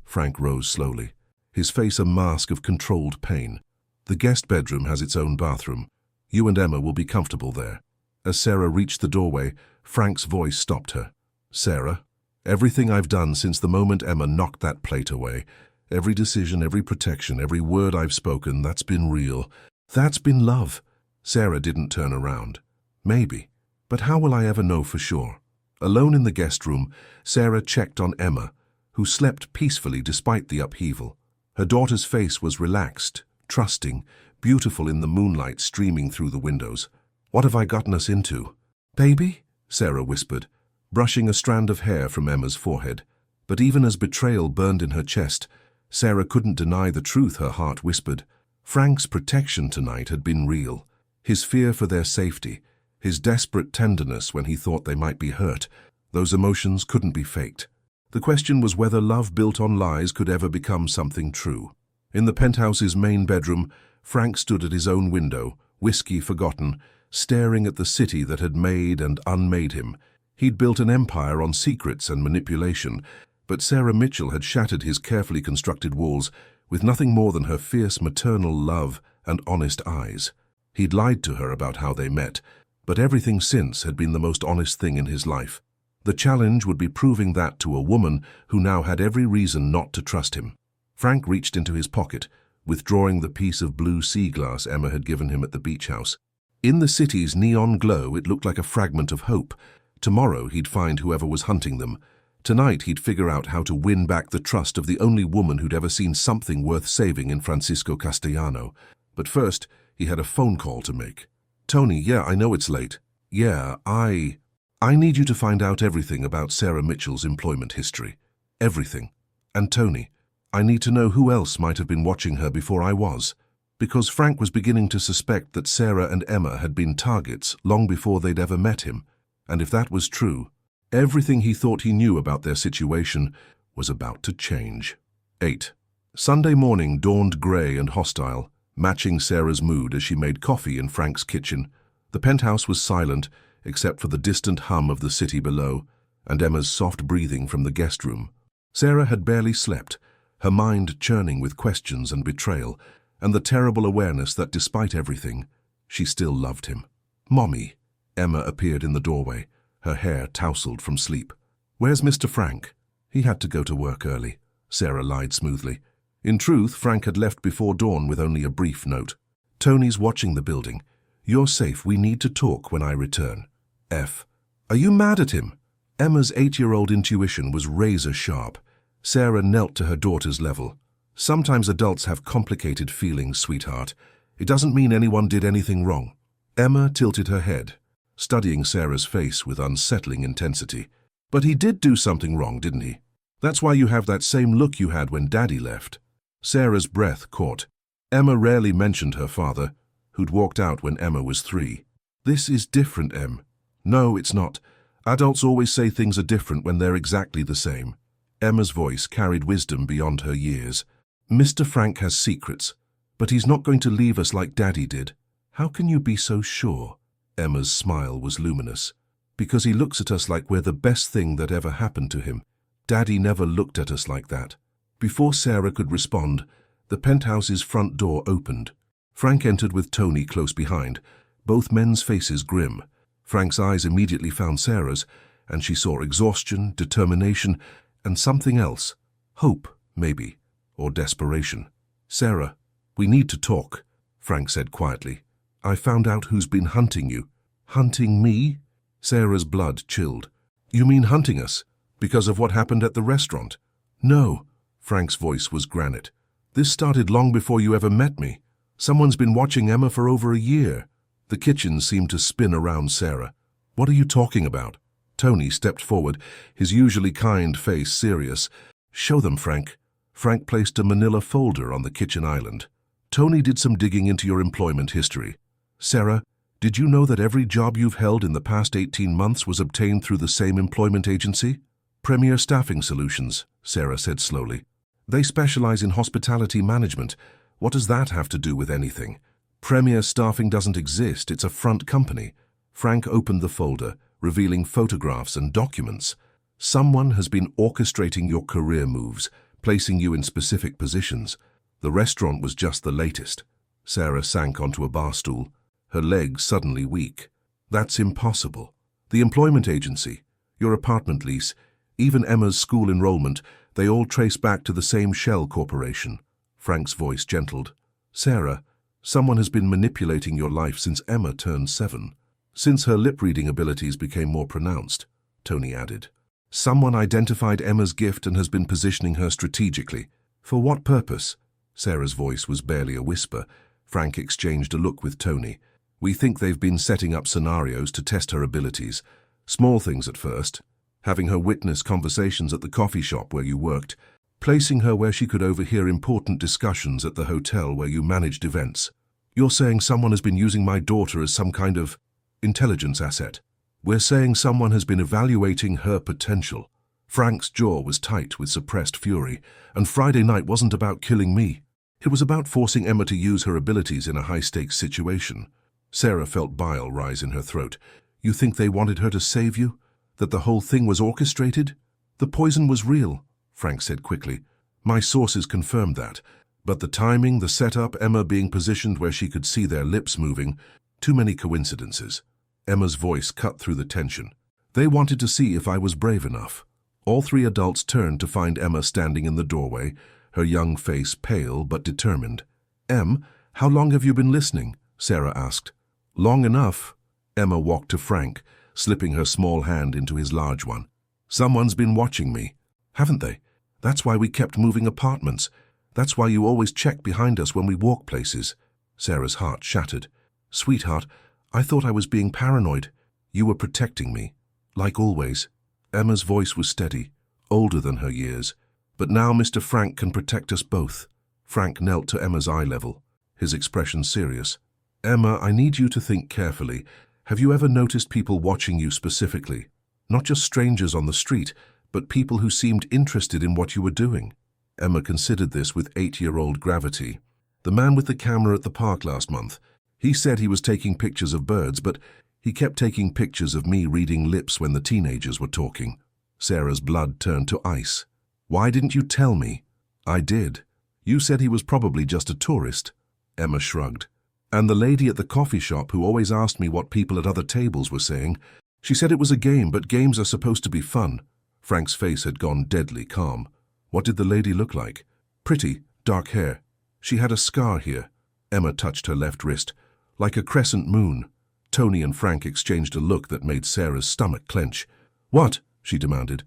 Frank rose slowly, his face a mask of controlled pain. "The guest bedroom has its own bathroom. You and Emma will be comfortable there." As Sarah reached the doorway, Frank's voice stopped her. "Sarah, everything I've done since the moment Emma knocked that plate away, every decision, every protection, every word I've spoken, that's been real. That's been love." Sarah didn't turn around. "Maybe. But how will I ever know for sure?" Alone in the guest room, Sarah checked on Emma, who slept peacefully despite the upheaval. Her daughter's face was relaxed, trusting, beautiful in the moonlight streaming through the windows. "What have I gotten us into?" "Baby?" Sarah whispered, brushing a strand of hair from Emma's forehead. But even as betrayal burned in her chest, Sarah couldn't deny the truth her heart whispered. Frank's protection tonight had been real. His fear for their safety, his desperate tenderness when he thought they might be hurt, those emotions couldn't be faked. The question was whether love built on lies could ever become something true. In the penthouse's main bedroom, Frank stood at his own window, whiskey forgotten, staring at the city that had made and unmade him. He'd built an empire on secrets and manipulation, but Sarah Mitchell had shattered his carefully constructed walls with nothing more than her fierce maternal love and honest eyes. He'd lied to her about how they met, but everything since had been the most honest thing in his life. The challenge would be proving that to a woman who now had every reason not to trust him. Frank reached into his pocket, withdrawing the piece of blue sea glass Emma had given him at the beach house. In the city's neon glow, it looked like a fragment of hope. Tomorrow he'd find whoever was hunting them. Tonight he'd figure out how to win back the trust of the only woman who'd ever seen something worth saving in Francisco Castellano. But first, he had a phone call to make. "Tony, yeah, I know it's late. Yeah, I need you to find out everything about Sarah Mitchell's employment history. Everything. And Tony, I need to know who else might have been watching her before I was. Because Frank was beginning to suspect that Sarah and Emma had been targets long before they'd ever met him. And if that was true, everything he thought he knew about their situation was about to change." 8. Sunday morning dawned grey and hostile, matching Sarah's mood as she made coffee in Frank's kitchen. The penthouse was silent, except for the distant hum of the city below, and Emma's soft breathing from the guest room. Sarah had barely slept, her mind churning with questions and betrayal, and the terrible awareness that despite everything, she still loved him. "Mommy," Emma appeared in the doorway, her hair tousled from sleep. "Where's Mr. Frank?" "He had to go to work early," Sarah lied smoothly. In truth, Frank had left before dawn with only a brief note. "Tony's watching the building. You're safe. We need to talk when I return." F. "Are you mad at him?" Emma's 8-year-old intuition was razor sharp. Sarah knelt to her daughter's level. "Sometimes adults have complicated feelings, sweetheart. It doesn't mean anyone did anything wrong." Emma tilted her head, studying Sarah's face with unsettling intensity. "But he did do something wrong, didn't he? That's why you have that same look you had when Daddy left." Sarah's breath caught. Emma rarely mentioned her father, who'd walked out when Emma was 3. "This is different, Em." "No, it's not. Adults always say things are different when they're exactly the same." Emma's voice carried wisdom beyond her years. "Mr. Frank has secrets, but he's not going to leave us like Daddy did." "How can you be so sure?" Emma's smile was luminous. "Because he looks at us like we're the best thing that ever happened to him. Daddy never looked at us like that." Before Sarah could respond, the penthouse's front door opened. Frank entered with Tony close behind, both men's faces grim. Frank's eyes immediately found Sarah's, and she saw exhaustion, determination, and something else. Hope, maybe, or desperation. "Sarah, we need to talk," Frank said quietly. "I found out who's been hunting you." "Hunting me?" Sarah's blood chilled. "You mean hunting us, because of what happened at the restaurant?" "No," Frank's voice was granite. "This started long before you ever met me. Someone's been watching Emma for over a year." The kitchen seemed to spin around Sarah. "What are you talking about?" Tony stepped forward, his usually kind face serious. "Show them, Frank." Frank placed a manila folder on the kitchen island. "Tony did some digging into your employment history. Sarah, did you know that every job you've held in the past 18 months was obtained through the same employment agency?" "Premier Staffing Solutions," Sarah said slowly. "They specialize in hospitality management. What does that have to do with anything? Premier Staffing doesn't exist. It's a front company." Frank opened the folder, revealing photographs and documents. "Someone has been orchestrating your career moves, placing you in specific positions. The restaurant was just the latest." Sarah sank onto a bar stool, her legs suddenly weak. "That's impossible. The employment agency, your apartment lease, even Emma's school enrollment, they all trace back to the same shell corporation." Frank's voice gentled. "Sarah, someone has been manipulating your life since Emma turned 7. Since her lip-reading abilities became more pronounced," Tony added. "Someone identified Emma's gift and has been positioning her strategically." "For what purpose?" Sarah's voice was barely a whisper. Frank exchanged a look with Tony. "We think they've been setting up scenarios to test her abilities. Small things at first. Having her witness conversations at the coffee shop where you worked, placing her where she could overhear important discussions at the hotel where you managed events. You're saying someone has been using my daughter as some kind of intelligence asset. We're saying someone has been evaluating her potential." Frank's jaw was tight with suppressed fury, and Friday night wasn't about killing me. It was about forcing Emma to use her abilities in a high-stakes situation. Sarah felt bile rise in her throat. "You think they wanted her to save you? That the whole thing was orchestrated?" "The poison was real," Frank said quickly. "My sources confirmed that. But the timing, the setup, Emma being positioned where she could see their lips moving, too many coincidences." Emma's voice cut through the tension. "They wanted to see if I was brave enough." All 3 adults turned to find Emma standing in the doorway, her young face pale but determined. "Em, how long have you been listening?" Sarah asked. "Long enough." Emma walked to Frank, slipping her small hand into his large one. Someone's been watching me, haven't they? That's why we kept moving apartments. That's why you always check behind us when we walk places. Sarah's heart shattered. Sweetheart, I thought I was being paranoid. You were protecting me, like always. Emma's voice was steady, older than her years. But now Mr. Frank can protect us both. Frank knelt to Emma's eye level, his expression serious. Emma, I need you to think carefully. Have you ever noticed people watching you specifically? Not just strangers on the street, but people who seemed interested in what you were doing. Emma considered this with 8-year-old gravity. The man with the camera at the park last month. He said he was taking pictures of birds, but he kept taking pictures of me reading lips when the teenagers were talking. Sarah's blood turned to ice. Why didn't you tell me? I did. You said he was probably just a tourist. Emma shrugged. And the lady at the coffee shop who always asked me what people at other tables were saying, she said it was a game, but games are supposed to be fun. Frank's face had gone deadly calm. What did the lady look like? Pretty, dark hair. She had a scar here. Emma touched her left wrist, like a crescent moon. Tony and Frank exchanged a look that made Sarah's stomach clench. What? She demanded.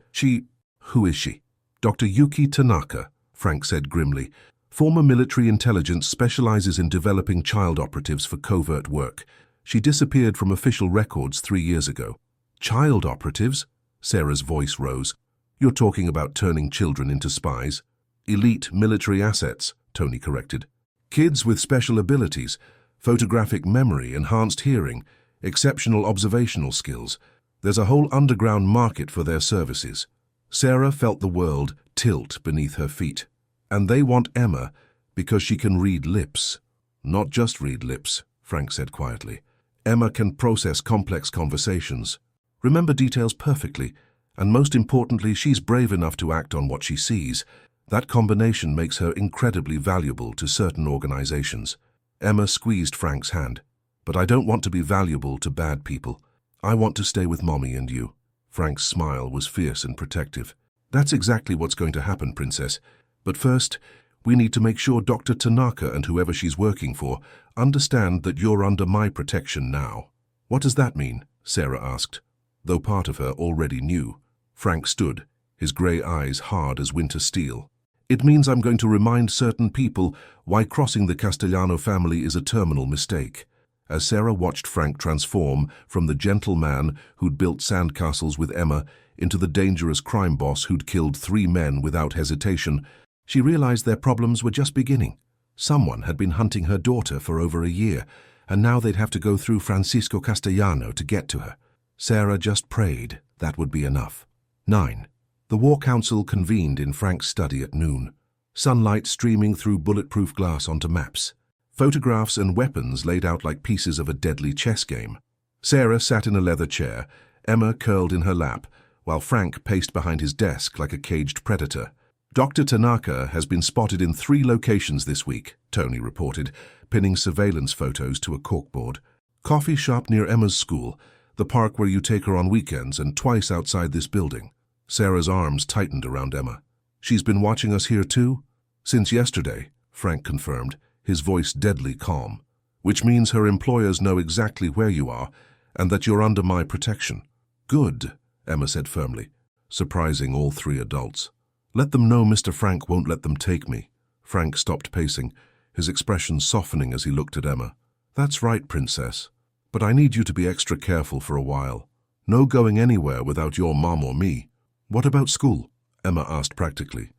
Who is she? Dr. Yuki Tanaka, Frank said grimly. Former military intelligence specializes in developing child operatives for covert work. She disappeared from official records 3 years ago. Child operatives? Sarah's voice rose. You're talking about turning children into spies? Elite military assets, Tony corrected. Kids with special abilities, photographic memory, enhanced hearing, exceptional observational skills. There's a whole underground market for their services. Sarah felt the world tilt beneath her feet. And they want Emma because she can read lips. Not just read lips, Frank said quietly. Emma can process complex conversations, remember details perfectly, and most importantly, she's brave enough to act on what she sees. That combination makes her incredibly valuable to certain organizations. Emma squeezed Frank's hand. But I don't want to be valuable to bad people. I want to stay with Mommy and you. Frank's smile was fierce and protective. That's exactly what's going to happen, Princess. But first, we need to make sure Dr. Tanaka and whoever she's working for understand that you're under my protection now. What does that mean? Sarah asked, though part of her already knew. Frank stood, his grey eyes hard as winter steel. It means I'm going to remind certain people why crossing the Castellano family is a terminal mistake. As Sarah watched Frank transform from the gentle man who'd built sandcastles with Emma into the dangerous crime boss who'd killed 3 men without hesitation, she realized their problems were just beginning. Someone had been hunting her daughter for over a year, and now they'd have to go through Francisco Castellano to get to her. Sarah just prayed that would be enough. 9. The War Council convened in Frank's study at noon, sunlight streaming through bulletproof glass onto maps, photographs and weapons laid out like pieces of a deadly chess game. Sarah sat in a leather chair, Emma curled in her lap, while Frank paced behind his desk like a caged predator. Dr. Tanaka has been spotted in 3 locations this week, Tony reported, pinning surveillance photos to a corkboard. Coffee shop near Emma's school, the park where you take her on weekends, and twice outside this building. Sarah's arms tightened around Emma. She's been watching us here too? Since yesterday, Frank confirmed, his voice deadly calm. Which means her employers know exactly where you are, and that you're under my protection. Good, Emma said firmly, surprising all 3 adults. Let them know Mr. Frank won't let them take me. Frank stopped pacing, his expression softening as he looked at Emma. That's right, Princess. But I need you to be extra careful for a while. No going anywhere without your mom or me. What about school? Emma asked practically.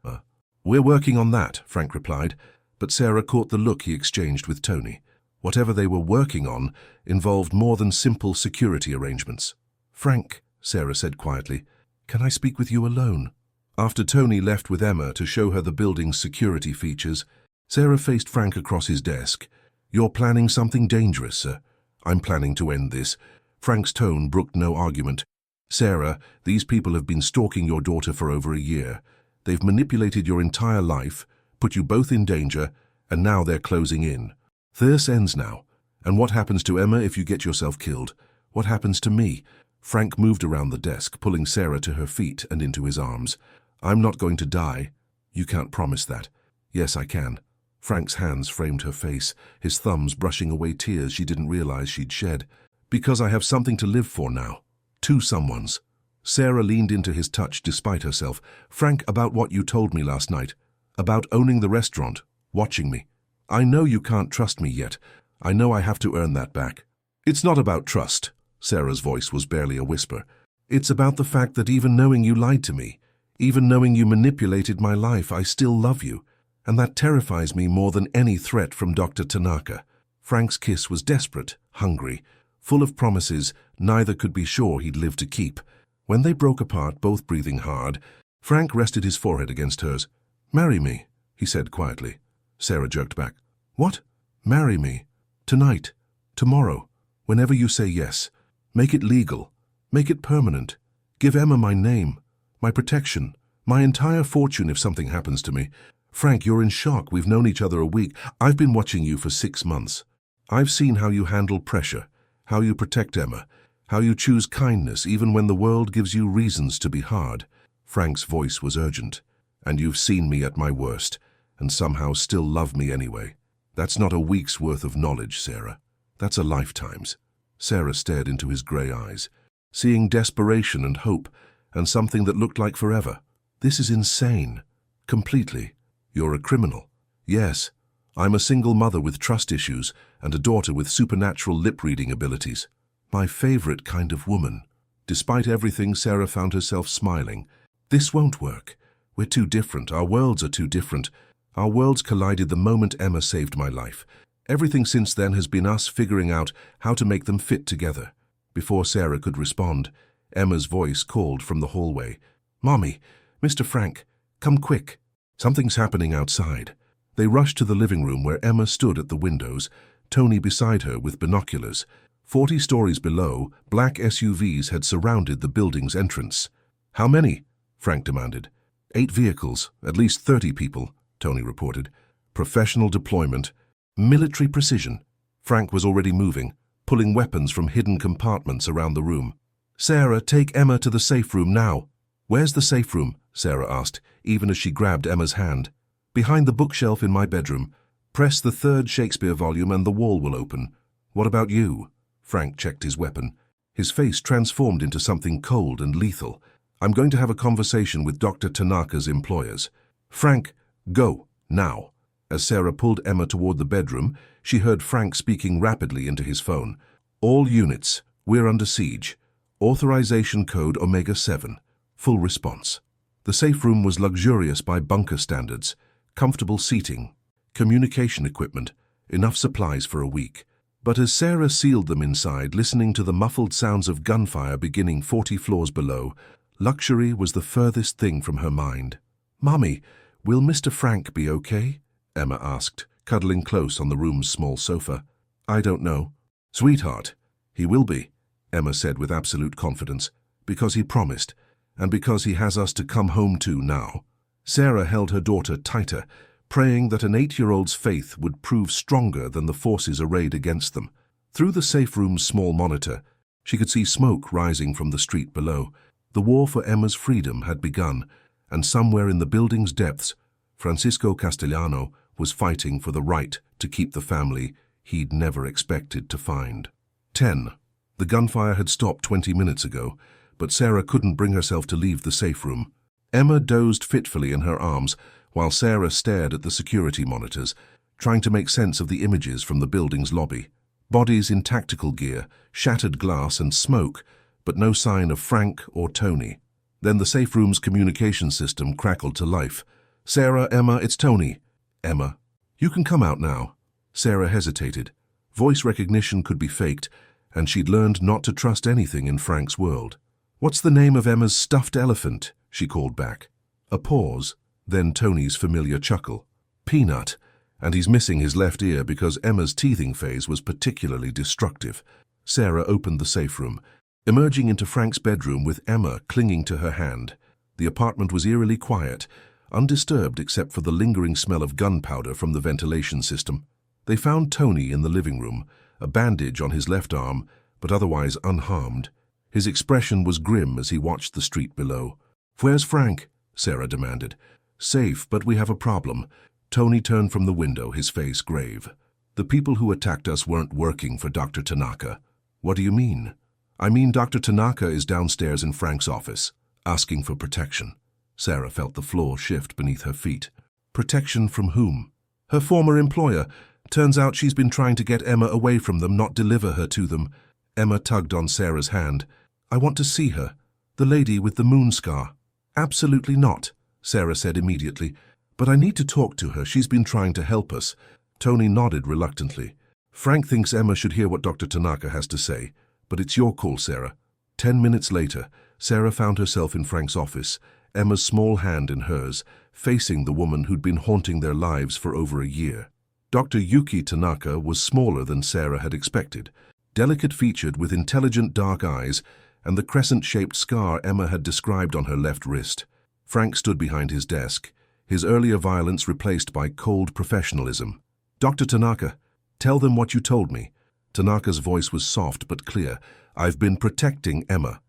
We're working on that, Frank replied, but Sarah caught the look he exchanged with Tony. Whatever they were working on involved more than simple security arrangements. Frank, Sarah said quietly, can I speak with you alone? After Tony left with Emma to show her the building's security features, Sarah faced Frank across his desk. You're planning something dangerous, sir. I'm planning to end this. Frank's tone brooked no argument. Sarah, these people have been stalking your daughter for over a year. They've manipulated your entire life, put you both in danger, and now they're closing in. This ends now. And what happens to Emma if you get yourself killed? What happens to me? Frank moved around the desk, pulling Sarah to her feet and into his arms. I'm not going to die. You can't promise that. Yes, I can. Frank's hands framed her face, his thumbs brushing away tears she didn't realize she'd shed. Because I have something to live for now. 2 someones. Sarah leaned into his touch despite herself. "Frank, about what you told me last night. About owning the restaurant, watching me. I know you can't trust me yet. I know I have to earn that back." "It's not about trust." Sarah's voice was barely a whisper. "It's about the fact that even knowing you lied to me, even knowing you manipulated my life, I still love you. And that terrifies me more than any threat from Dr. Tanaka." Frank's kiss was desperate, hungry, full of promises neither could be sure he'd live to keep. When they broke apart, both breathing hard, Frank rested his forehead against hers. "Marry me," he said quietly. Sarah jerked back. "What?" "Marry me. Tonight. Tomorrow. Whenever you say yes. Make it legal. Make it permanent. Give Emma my name, my protection, my entire fortune if something happens to me. Frank, you're in shock. We've known each other a week. I've been watching you for 6 months. I've seen how you handle pressure, how you protect Emma, how you choose kindness even when the world gives you reasons to be hard." Frank's voice was urgent. "And you've seen me at my worst, and somehow still love me anyway. That's not a week's worth of knowledge, Sarah. That's a lifetime's." Sarah stared into his grey eyes, seeing desperation and hope, and something that looked like forever. "This is insane. Completely. You're a criminal." "Yes. I'm a single mother with trust issues and a daughter with supernatural lip-reading abilities. My favorite kind of woman." Despite everything, Sarah found herself smiling. "This won't work. We're too different. Our worlds are too different. Our worlds collided the moment Emma saved my life. Everything since then has been us figuring out how to make them fit together." Before Sarah could respond, Emma's voice called from the hallway. "Mommy, Mr. Frank, come quick. Something's happening outside." They rushed to the living room where Emma stood at the windows, Tony beside her with binoculars. 40 stories below, black SUVs had surrounded the building's entrance. "How many?" Frank demanded. 8 vehicles, at least 30 people, Tony reported. "Professional deployment. Military precision." Frank was already moving, pulling weapons from hidden compartments around the room. "Sarah, take Emma to the safe room now." "Where's the safe room?" Sarah asked, even as she grabbed Emma's hand. "Behind the bookshelf in my bedroom. Press the 3rd Shakespeare volume and the wall will open." "What about you?" Frank checked his weapon. His face transformed into something cold and lethal. "I'm going to have a conversation with Dr. Tanaka's employers." "Frank, go, now." As Sarah pulled Emma toward the bedroom, she heard Frank speaking rapidly into his phone. "All units, we're under siege. Authorization code Omega-7. Full response." The safe room was luxurious by bunker standards. Comfortable seating, communication equipment, enough supplies for a week. But as Sarah sealed them inside, listening to the muffled sounds of gunfire beginning 40 floors below, luxury was the furthest thing from her mind. "Mommy, will Mr. Frank be okay?" Emma asked, cuddling close on the room's small sofa. "I don't know." "Sweetheart, he will be," Emma said with absolute confidence, "because he promised, and because he has us to come home to now." Sarah held her daughter tighter, praying that an 8-year-old's faith would prove stronger than the forces arrayed against them. Through the safe room's small monitor, she could see smoke rising from the street below. The war for Emma's freedom had begun, and somewhere in the building's depths, Francisco Castellano was fighting for the right to keep the family he'd never expected to find. 10. The gunfire had stopped 20 minutes ago, but Sarah couldn't bring herself to leave the safe room. Emma dozed fitfully in her arms, while Sarah stared at the security monitors, trying to make sense of the images from the building's lobby. Bodies in tactical gear, shattered glass and smoke, but no sign of Frank or Tony. Then the safe room's communication system crackled to life. "Sarah, Emma, it's Tony." "Emma, you can come out now." Sarah hesitated. Voice recognition could be faked, and she'd learned not to trust anything in Frank's world. "What's the name of Emma's stuffed elephant?" she called back. A pause, then Tony's familiar chuckle. "Peanut, and he's missing his left ear because Emma's teething phase was particularly destructive." Sarah opened the safe room, emerging into Frank's bedroom with Emma clinging to her hand. The apartment was eerily quiet, undisturbed except for the lingering smell of gunpowder from the ventilation system. They found Tony in the living room, a bandage on his left arm, but otherwise unharmed. His expression was grim as he watched the street below. "Where's Frank?" Sarah demanded. "Safe, but we have a problem." Tony turned from the window, his face grave. "The people who attacked us weren't working for Dr. Tanaka." "What do you mean?" I mean, Dr. Tanaka is downstairs in Frank's office, asking for protection. Sarah felt the floor shift beneath her feet. Protection from whom? Her former employer. Turns out she's been trying to get Emma away from them, not deliver her to them. Emma tugged on Sarah's hand. I want to see her. The lady with the moon scar. Absolutely not, Sarah said immediately. But I need to talk to her. She's been trying to help us. Tony nodded reluctantly. Frank thinks Emma should hear what Dr. Tanaka has to say. But it's your call, Sarah. 10 minutes later, Sarah found herself in Frank's office, Emma's small hand in hers, facing the woman who'd been haunting their lives for over a year. Dr. Yuki Tanaka was smaller than Sarah had expected, delicate-featured with intelligent dark eyes and the crescent-shaped scar Emma had described on her left wrist. Frank stood behind his desk, his earlier violence replaced by cold professionalism. Dr. Tanaka, tell them what you told me. Tanaka's voice was soft but clear. I've been protecting Emma,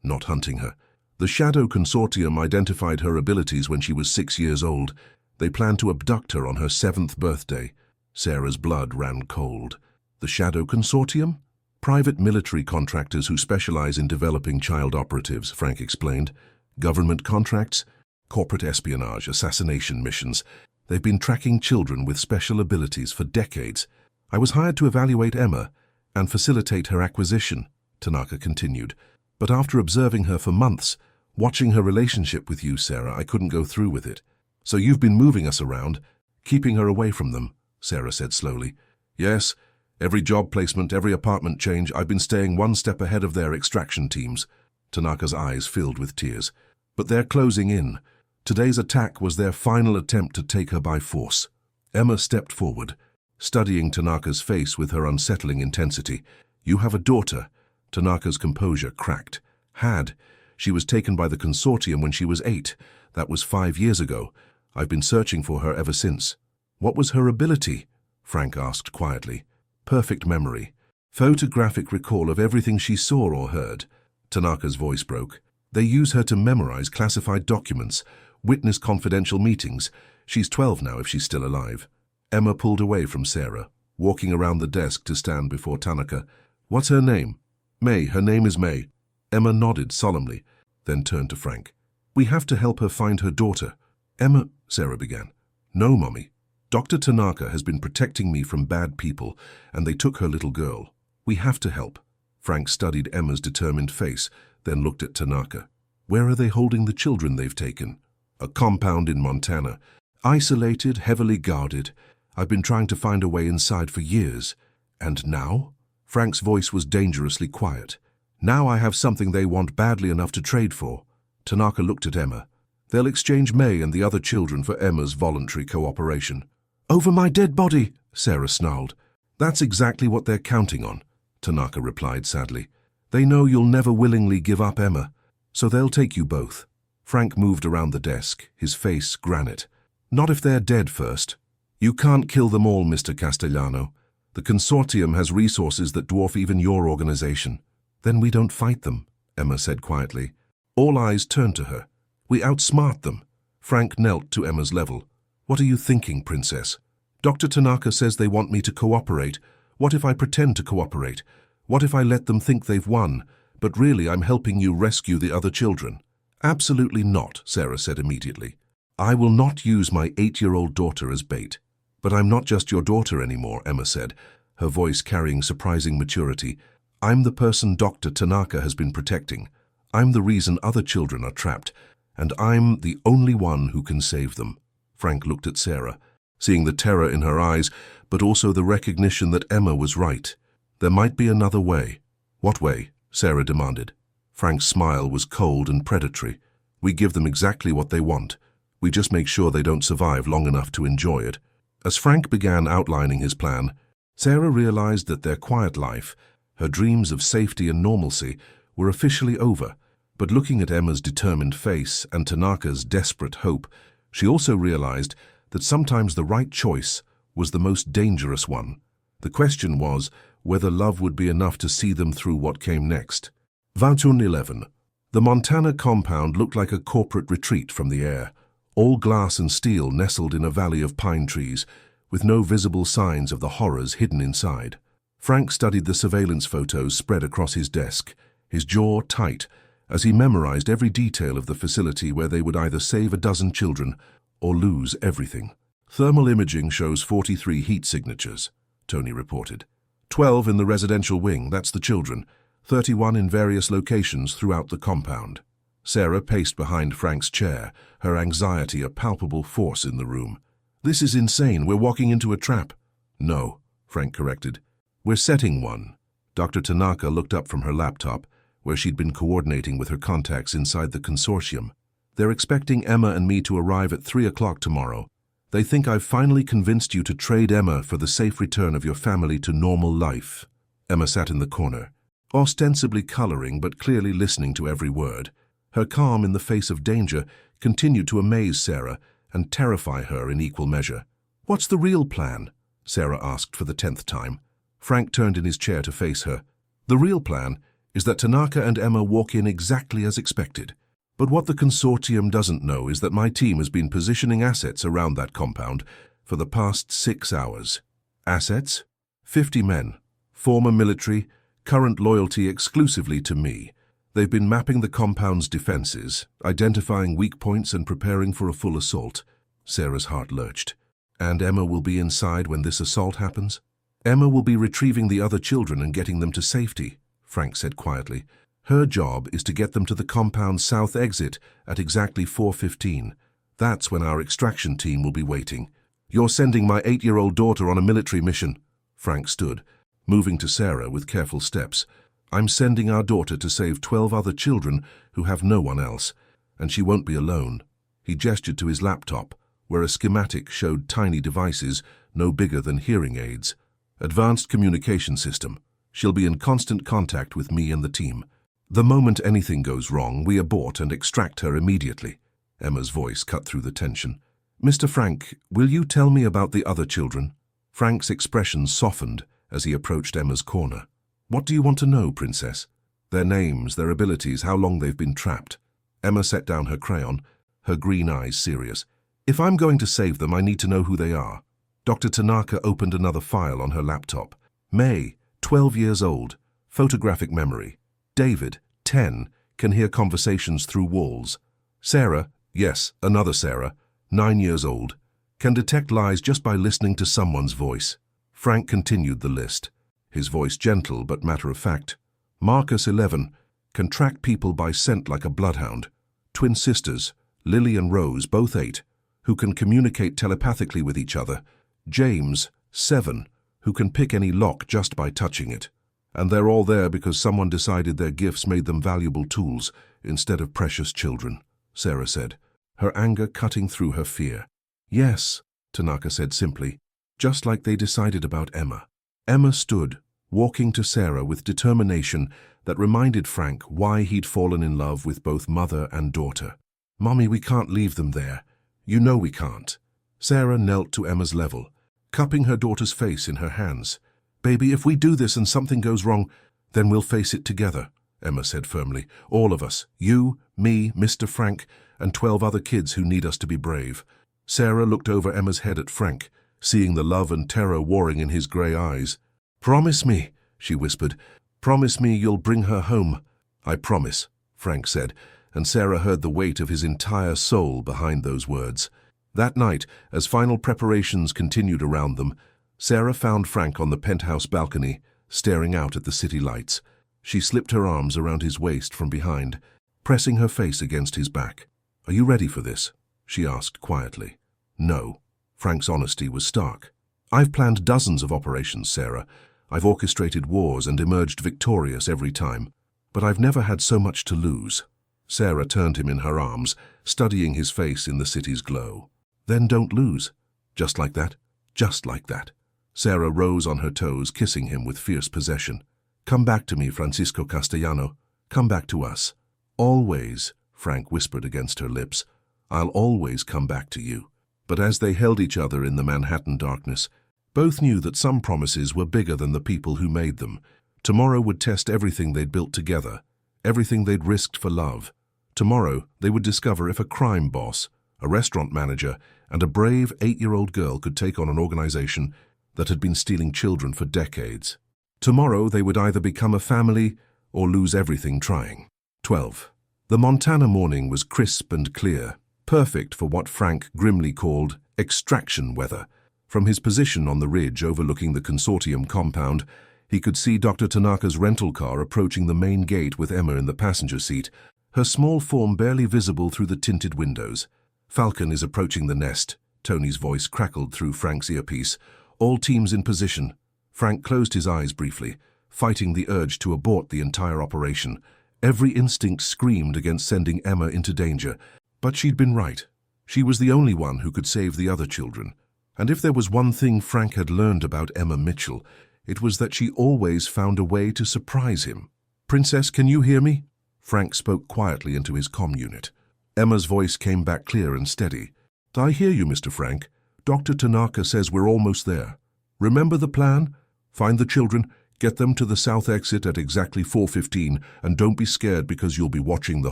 not hunting her. The Shadow Consortium identified her abilities when she was 6 years old. They planned to abduct her on her 7th birthday. Sarah's blood ran cold. The Shadow Consortium? Private military contractors who specialize in developing child operatives, Frank explained. Government contracts, corporate espionage, assassination missions. They've been tracking children with special abilities for decades. I was hired to evaluate Emma and facilitate her acquisition, Tanaka continued. But after observing her for months, watching her relationship with you, Sarah, I couldn't go through with it. So you've been moving us around, keeping her away from them, Sarah said slowly. Yes, every job placement, every apartment change, I've been staying one step ahead of their extraction teams. Tanaka's eyes filled with tears. But they're closing in. Today's attack was their final attempt to take her by force. Emma stepped forward, studying Tanaka's face with her unsettling intensity. You have a daughter. Tanaka's composure cracked. Had. She was taken by the consortium when she was 8. That was 5 years ago. I've been searching for her ever since. What was her ability? Frank asked quietly. Perfect memory. Photographic recall of everything she saw or heard. Tanaka's voice broke. They use her to memorize classified documents, witness confidential meetings. She's 12 now if she's still alive. Emma pulled away from Sarah, walking around the desk to stand before Tanaka. What's her name? May. Her name is May. Emma nodded solemnly, then turned to Frank. We have to help her find her daughter. Emma, Sarah began. No, Mommy. Dr. Tanaka has been protecting me from bad people, and they took her little girl. We have to help. Frank studied Emma's determined face, then looked at Tanaka. Where are they holding the children they've taken? A compound in Montana. Isolated, heavily guarded. I've been trying to find a way inside for years. And now? Frank's voice was dangerously quiet. Now I have something they want badly enough to trade for. Tanaka looked at Emma. They'll exchange May and the other children for Emma's voluntary cooperation. Over my dead body, Sarah snarled. That's exactly what they're counting on, Tanaka replied sadly. They know you'll never willingly give up Emma, so they'll take you both. Frank moved around the desk, his face granite. Not if they're dead first. You can't kill them all, Mr. Castellano. The consortium has resources that dwarf even your organization. Then we don't fight them, Emma said quietly. All eyes turned to her. We outsmart them. Frank knelt to Emma's level. What are you thinking, Princess? Dr. Tanaka says they want me to cooperate. What if I pretend to cooperate? What if I let them think they've won, but really I'm helping you rescue the other children? Absolutely not, Sarah said immediately. I will not use my 8-year-old daughter as bait. But I'm not just your daughter anymore, Emma said, her voice carrying surprising maturity. I'm the person Dr. Tanaka has been protecting. I'm the reason other children are trapped, and I'm the only one who can save them. Frank looked at Sarah, seeing the terror in her eyes, but also the recognition that Emma was right. There might be another way. What way? Sarah demanded. Frank's smile was cold and predatory. We give them exactly what they want. We just make sure they don't survive long enough to enjoy it. As Frank began outlining his plan, Sarah realized that their quiet life, her dreams of safety and normalcy, were officially over. But looking at Emma's determined face and Tanaka's desperate hope, she also realized that sometimes the right choice was the most dangerous one. The question was whether love would be enough to see them through what came next. 21:11. The Montana compound looked like a corporate retreat from the air, all glass and steel nestled in a valley of pine trees, with no visible signs of the horrors hidden inside. Frank studied the surveillance photos spread across his desk, his jaw tight, as he memorized every detail of the facility where they would either save a dozen children or lose everything. Thermal imaging shows 43 heat signatures, Tony reported. 12 in the residential wing, that's the children, 31 in various locations throughout the compound. Sarah paced behind Frank's chair, her anxiety a palpable force in the room. This is insane, we're walking into a trap. No, Frank corrected. We're setting one. Dr. Tanaka looked up from her laptop, where she'd been coordinating with her contacts inside the consortium. They're expecting Emma and me to arrive at 3 o'clock tomorrow. They think I've finally convinced you to trade Emma for the safe return of your family to normal life. Emma sat in the corner, ostensibly coloring but clearly listening to every word. Her calm in the face of danger continued to amaze Sarah and terrify her in equal measure. What's the real plan? Sarah asked for the 10th time. Frank turned in his chair to face her. The real plan is that Tanaka and Emma walk in exactly as expected. But what the consortium doesn't know is that my team has been positioning assets around that compound for the past 6 hours. Assets? 50 men, former military, current loyalty exclusively to me. They've been mapping the compound's defenses, identifying weak points and preparing for a full assault. Sarah's heart lurched. And Emma will be inside when this assault happens? Emma will be retrieving the other children and getting them to safety, Frank said quietly. Her job is to get them to the compound's south exit at exactly 4:15. That's when our extraction team will be waiting. You're sending my 8-year-old daughter on a military mission. Frank stood, moving to Sarah with careful steps. I'm sending our daughter to save 12 other children who have no one else, and she won't be alone. He gestured to his laptop, where a schematic showed tiny devices no bigger than hearing aids. Advanced communication system. She'll be in constant contact with me and the team. The moment anything goes wrong, we abort and extract her immediately. Emma's voice cut through the tension. Mr. Frank, will you tell me about the other children? Frank's expression softened as he approached Emma's corner. What do you want to know, Princess? Their names, their abilities, how long they've been trapped. Emma set down her crayon, her green eyes serious. If I'm going to save them, I need to know who they are. Dr. Tanaka opened another file on her laptop. May, 12 years old, photographic memory. David, 10, can hear conversations through walls. Sarah, yes, another Sarah, 9 years old, can detect lies just by listening to someone's voice. Frank continued the list, his voice gentle but matter-of-fact. Marcus, 11, can track people by scent like a bloodhound. Twin sisters, Lily and Rose, both 8, who can communicate telepathically with each other. James, 7, who can pick any lock just by touching it. And they're all there because someone decided their gifts made them valuable tools instead of precious children, Sarah said, her anger cutting through her fear. Yes, Tanaka said simply, just like they decided about Emma. Emma stood, walking to Sarah with determination that reminded Frank why he'd fallen in love with both mother and daughter. Mommy, we can't leave them there. You know we can't. Sarah knelt to Emma's level, cupping her daughter's face in her hands. Baby, if we do this and something goes wrong, then we'll face it together, Emma said firmly. All of us, you, me, Mr. Frank, and 12 other kids who need us to be brave. Sarah looked over Emma's head at Frank, seeing the love and terror warring in his grey eyes. Promise me, she whispered. Promise me you'll bring her home. I promise, Frank said, and Sarah heard the weight of his entire soul behind those words. That night, as final preparations continued around them, Sarah found Frank on the penthouse balcony, staring out at the city lights. She slipped her arms around his waist from behind, pressing her face against his back. Are you ready for this? She asked quietly. No. Frank's honesty was stark. I've planned dozens of operations, Sarah. I've orchestrated wars and emerged victorious every time. But I've never had so much to lose. Sarah turned him in her arms, studying his face in the city's glow. Then don't lose. Just like that. Just like that. Sarah rose on her toes, kissing him with fierce possession. Come back to me, Francisco Castellano. Come back to us. Always, Frank whispered against her lips. I'll always come back to you. But as they held each other in the Manhattan darkness, both knew that some promises were bigger than the people who made them. Tomorrow would test everything they'd built together, everything they'd risked for love. Tomorrow they would discover if a crime boss, a restaurant manager, and a brave 8-year-old girl could take on an organization that had been stealing children for decades. Tomorrow they would either become a family or lose everything trying. 12. The Montana morning was crisp and clear, perfect for what Frank grimly called extraction weather. From his position on the ridge overlooking the consortium compound, he could see Dr. Tanaka's rental car approaching the main gate with Emma in the passenger seat, her small form barely visible through the tinted windows. "Falcon is approaching the nest," Tony's voice crackled through Frank's earpiece. "All teams in position." Frank closed his eyes briefly, fighting the urge to abort the entire operation. Every instinct screamed against sending Emma into danger, but she'd been right. She was the only one who could save the other children. And if there was one thing Frank had learned about Emma Mitchell, it was that she always found a way to surprise him. "Princess, can you hear me?" Frank spoke quietly into his comm unit. Emma's voice came back clear and steady. "I hear you, Mr. Frank. Dr. Tanaka says we're almost there. Remember the plan? Find the children, get them to the south exit at exactly 4:15, and don't be scared because you'll be watching the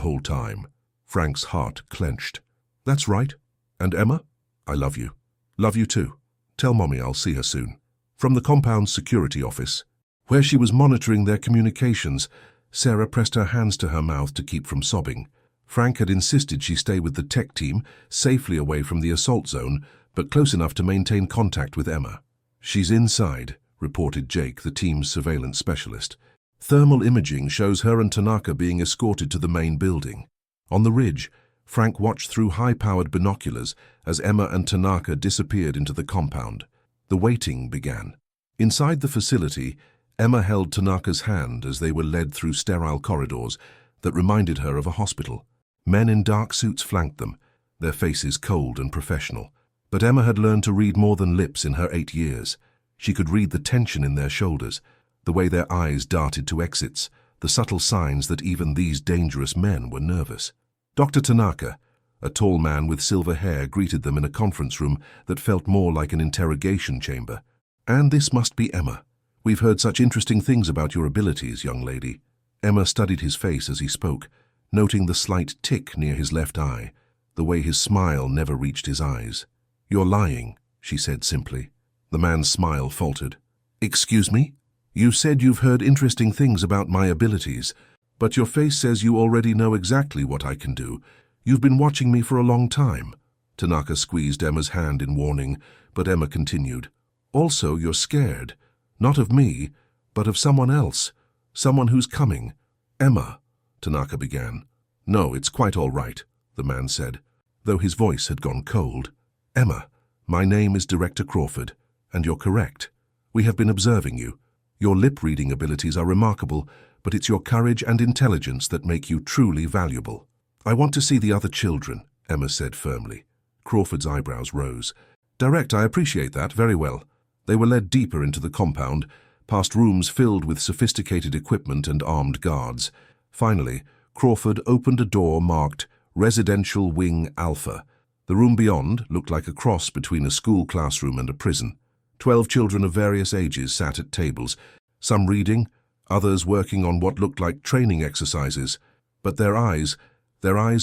whole time." Frank's heart clenched. "That's right. And Emma? I love you. Love you too. Tell Mommy I'll see her soon." From the compound's security office, where she was monitoring their communications, Sarah pressed her hands to her mouth to keep from sobbing. Frank had insisted she stay with the tech team, safely away from the assault zone, but close enough to maintain contact with Emma. "She's inside," reported Jake, the team's surveillance specialist. "Thermal imaging shows her and Tanaka being escorted to the main building." On the ridge, Frank watched through high-powered binoculars as Emma and Tanaka disappeared into the compound. The waiting began. Inside the facility, Emma held Tanaka's hand as they were led through sterile corridors that reminded her of a hospital. Men in dark suits flanked them, their faces cold and professional. But Emma had learned to read more than lips in her 8 years. She could read the tension in their shoulders, the way their eyes darted to exits, the subtle signs that even these dangerous men were nervous. Dr. Tanaka, a tall man with silver hair, greeted them in a conference room that felt more like an interrogation chamber. "And this must be Emma. We've heard such interesting things about your abilities, young lady." Emma studied his face as he spoke, noting the slight tick near his left eye, the way his smile never reached his eyes. "You're lying," she said simply. The man's smile faltered. "Excuse me? You said you've heard interesting things about my abilities, but your face says you already know exactly what I can do. You've been watching me for a long time." Tanaka squeezed Emma's hand in warning, but Emma continued. "Also, you're scared. Not of me, but of someone else. Someone who's coming." "Emma," Tanaka began. "No, it's quite all right," the man said, though his voice had gone cold. "Emma, my name is Director Crawford, and you're correct. We have been observing you. Your lip-reading abilities are remarkable, but it's your courage and intelligence that make you truly valuable." "I want to see the other children," Emma said firmly. Crawford's eyebrows rose. "Direct, I appreciate that, very well." They were led deeper into the compound, past rooms filled with sophisticated equipment and armed guards. Finally, Crawford opened a door marked Residential Wing Alpha. The room beyond looked like a cross between a school classroom and a prison. 12 children of various ages sat at tables, some reading, others working on what looked like training exercises. But their eyes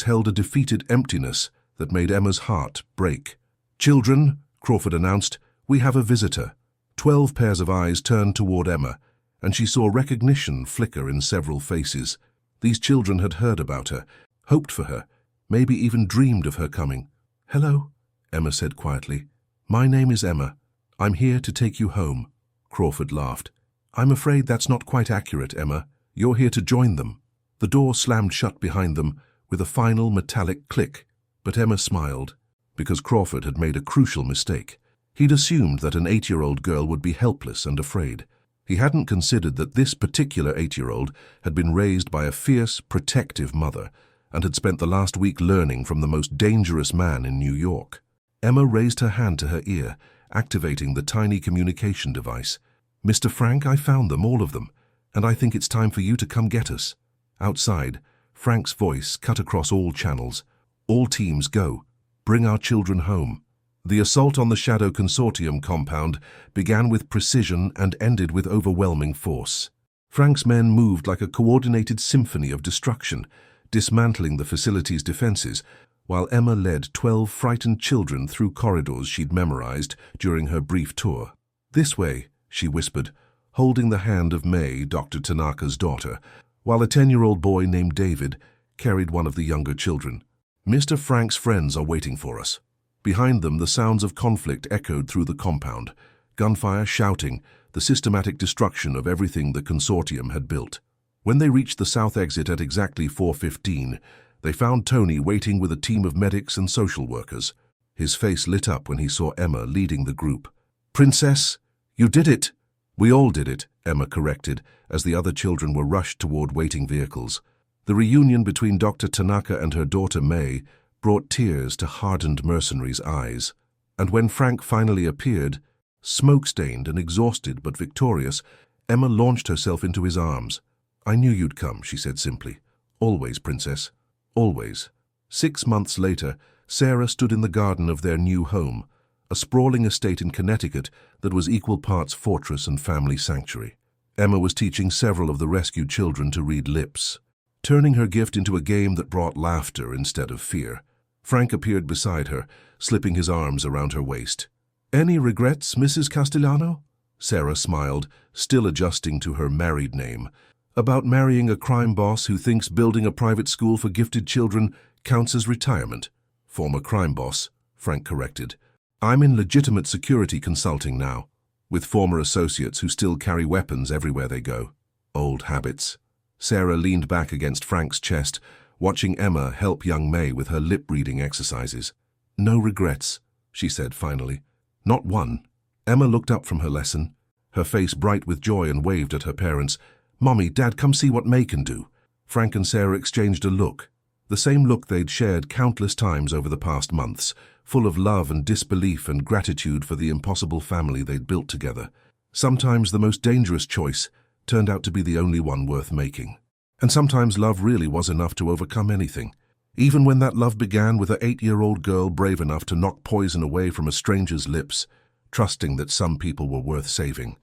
held a defeated emptiness that made Emma's heart break. "Children," Crawford announced, "we have a visitor." 12 pairs of eyes turned toward Emma, and she saw recognition flicker in several faces. These children had heard about her, hoped for her, maybe even dreamed of her coming. "Hello," Emma said quietly. "My name is Emma. I'm here to take you home." Crawford laughed. "I'm afraid that's not quite accurate, Emma. You're here to join them." The door slammed shut behind them with a final metallic click, but Emma smiled, because Crawford had made a crucial mistake. He'd assumed that an 8-year-old girl would be helpless and afraid. He hadn't considered that this particular 8-year-old had been raised by a fierce, protective mother and had spent the last week learning from the most dangerous man in New York. Emma raised her hand to her ear, activating the tiny communication device. "Mr. Frank, I found them, all of them, and I think it's time for you to come get us." Outside, Frank's voice cut across all channels. "All teams, go. Bring our children home." The assault on the Shadow Consortium compound began with precision and ended with overwhelming force. Frank's men moved like a coordinated symphony of destruction, dismantling the facility's defenses, while Emma led 12 frightened children through corridors she'd memorized during her brief tour. "This way," she whispered, holding the hand of May, Dr. Tanaka's daughter, while a 10-year-old boy named David carried one of the younger children. "Mr. Frank's friends are waiting for us." Behind them, the sounds of conflict echoed through the compound. Gunfire, shouting, the systematic destruction of everything the consortium had built. When they reached the south exit at exactly 4:15, they found Tony waiting with a team of medics and social workers. His face lit up when he saw Emma leading the group. "Princess, you did it!" "We all did it," Emma corrected, as the other children were rushed toward waiting vehicles. The reunion between Dr. Tanaka and her daughter May brought tears to hardened mercenaries' eyes. And when Frank finally appeared, smoke-stained and exhausted but victorious, Emma launched herself into his arms. "I knew you'd come," she said simply. "Always, Princess. Always." 6 months later, Sarah stood in the garden of their new home, a sprawling estate in Connecticut that was equal parts fortress and family sanctuary. Emma was teaching several of the rescued children to read lips, turning her gift into a game that brought laughter instead of fear. Frank appeared beside her, slipping his arms around her waist. "Any regrets, Mrs. Castellano?" Sarah smiled, still adjusting to her married name. "About marrying a crime boss who thinks building a private school for gifted children counts as retirement." "Former crime boss," Frank corrected. "I'm in legitimate security consulting now, with former associates who still carry weapons everywhere they go." "Old habits." Sarah leaned back against Frank's chest, watching Emma help young May with her lip-reading exercises. "No regrets," she said finally. "Not one." Emma looked up from her lesson, her face bright with joy, and waved at her parents. "Mommy, Dad, come see what May can do." Frank and Sarah exchanged a look, the same look they'd shared countless times over the past months, full of love and disbelief and gratitude for the impossible family they'd built together. Sometimes the most dangerous choice turned out to be the only one worth making. And sometimes love really was enough to overcome anything. Even when that love began with an 8-year-old girl brave enough to knock poison away from a stranger's lips, trusting that some people were worth saving.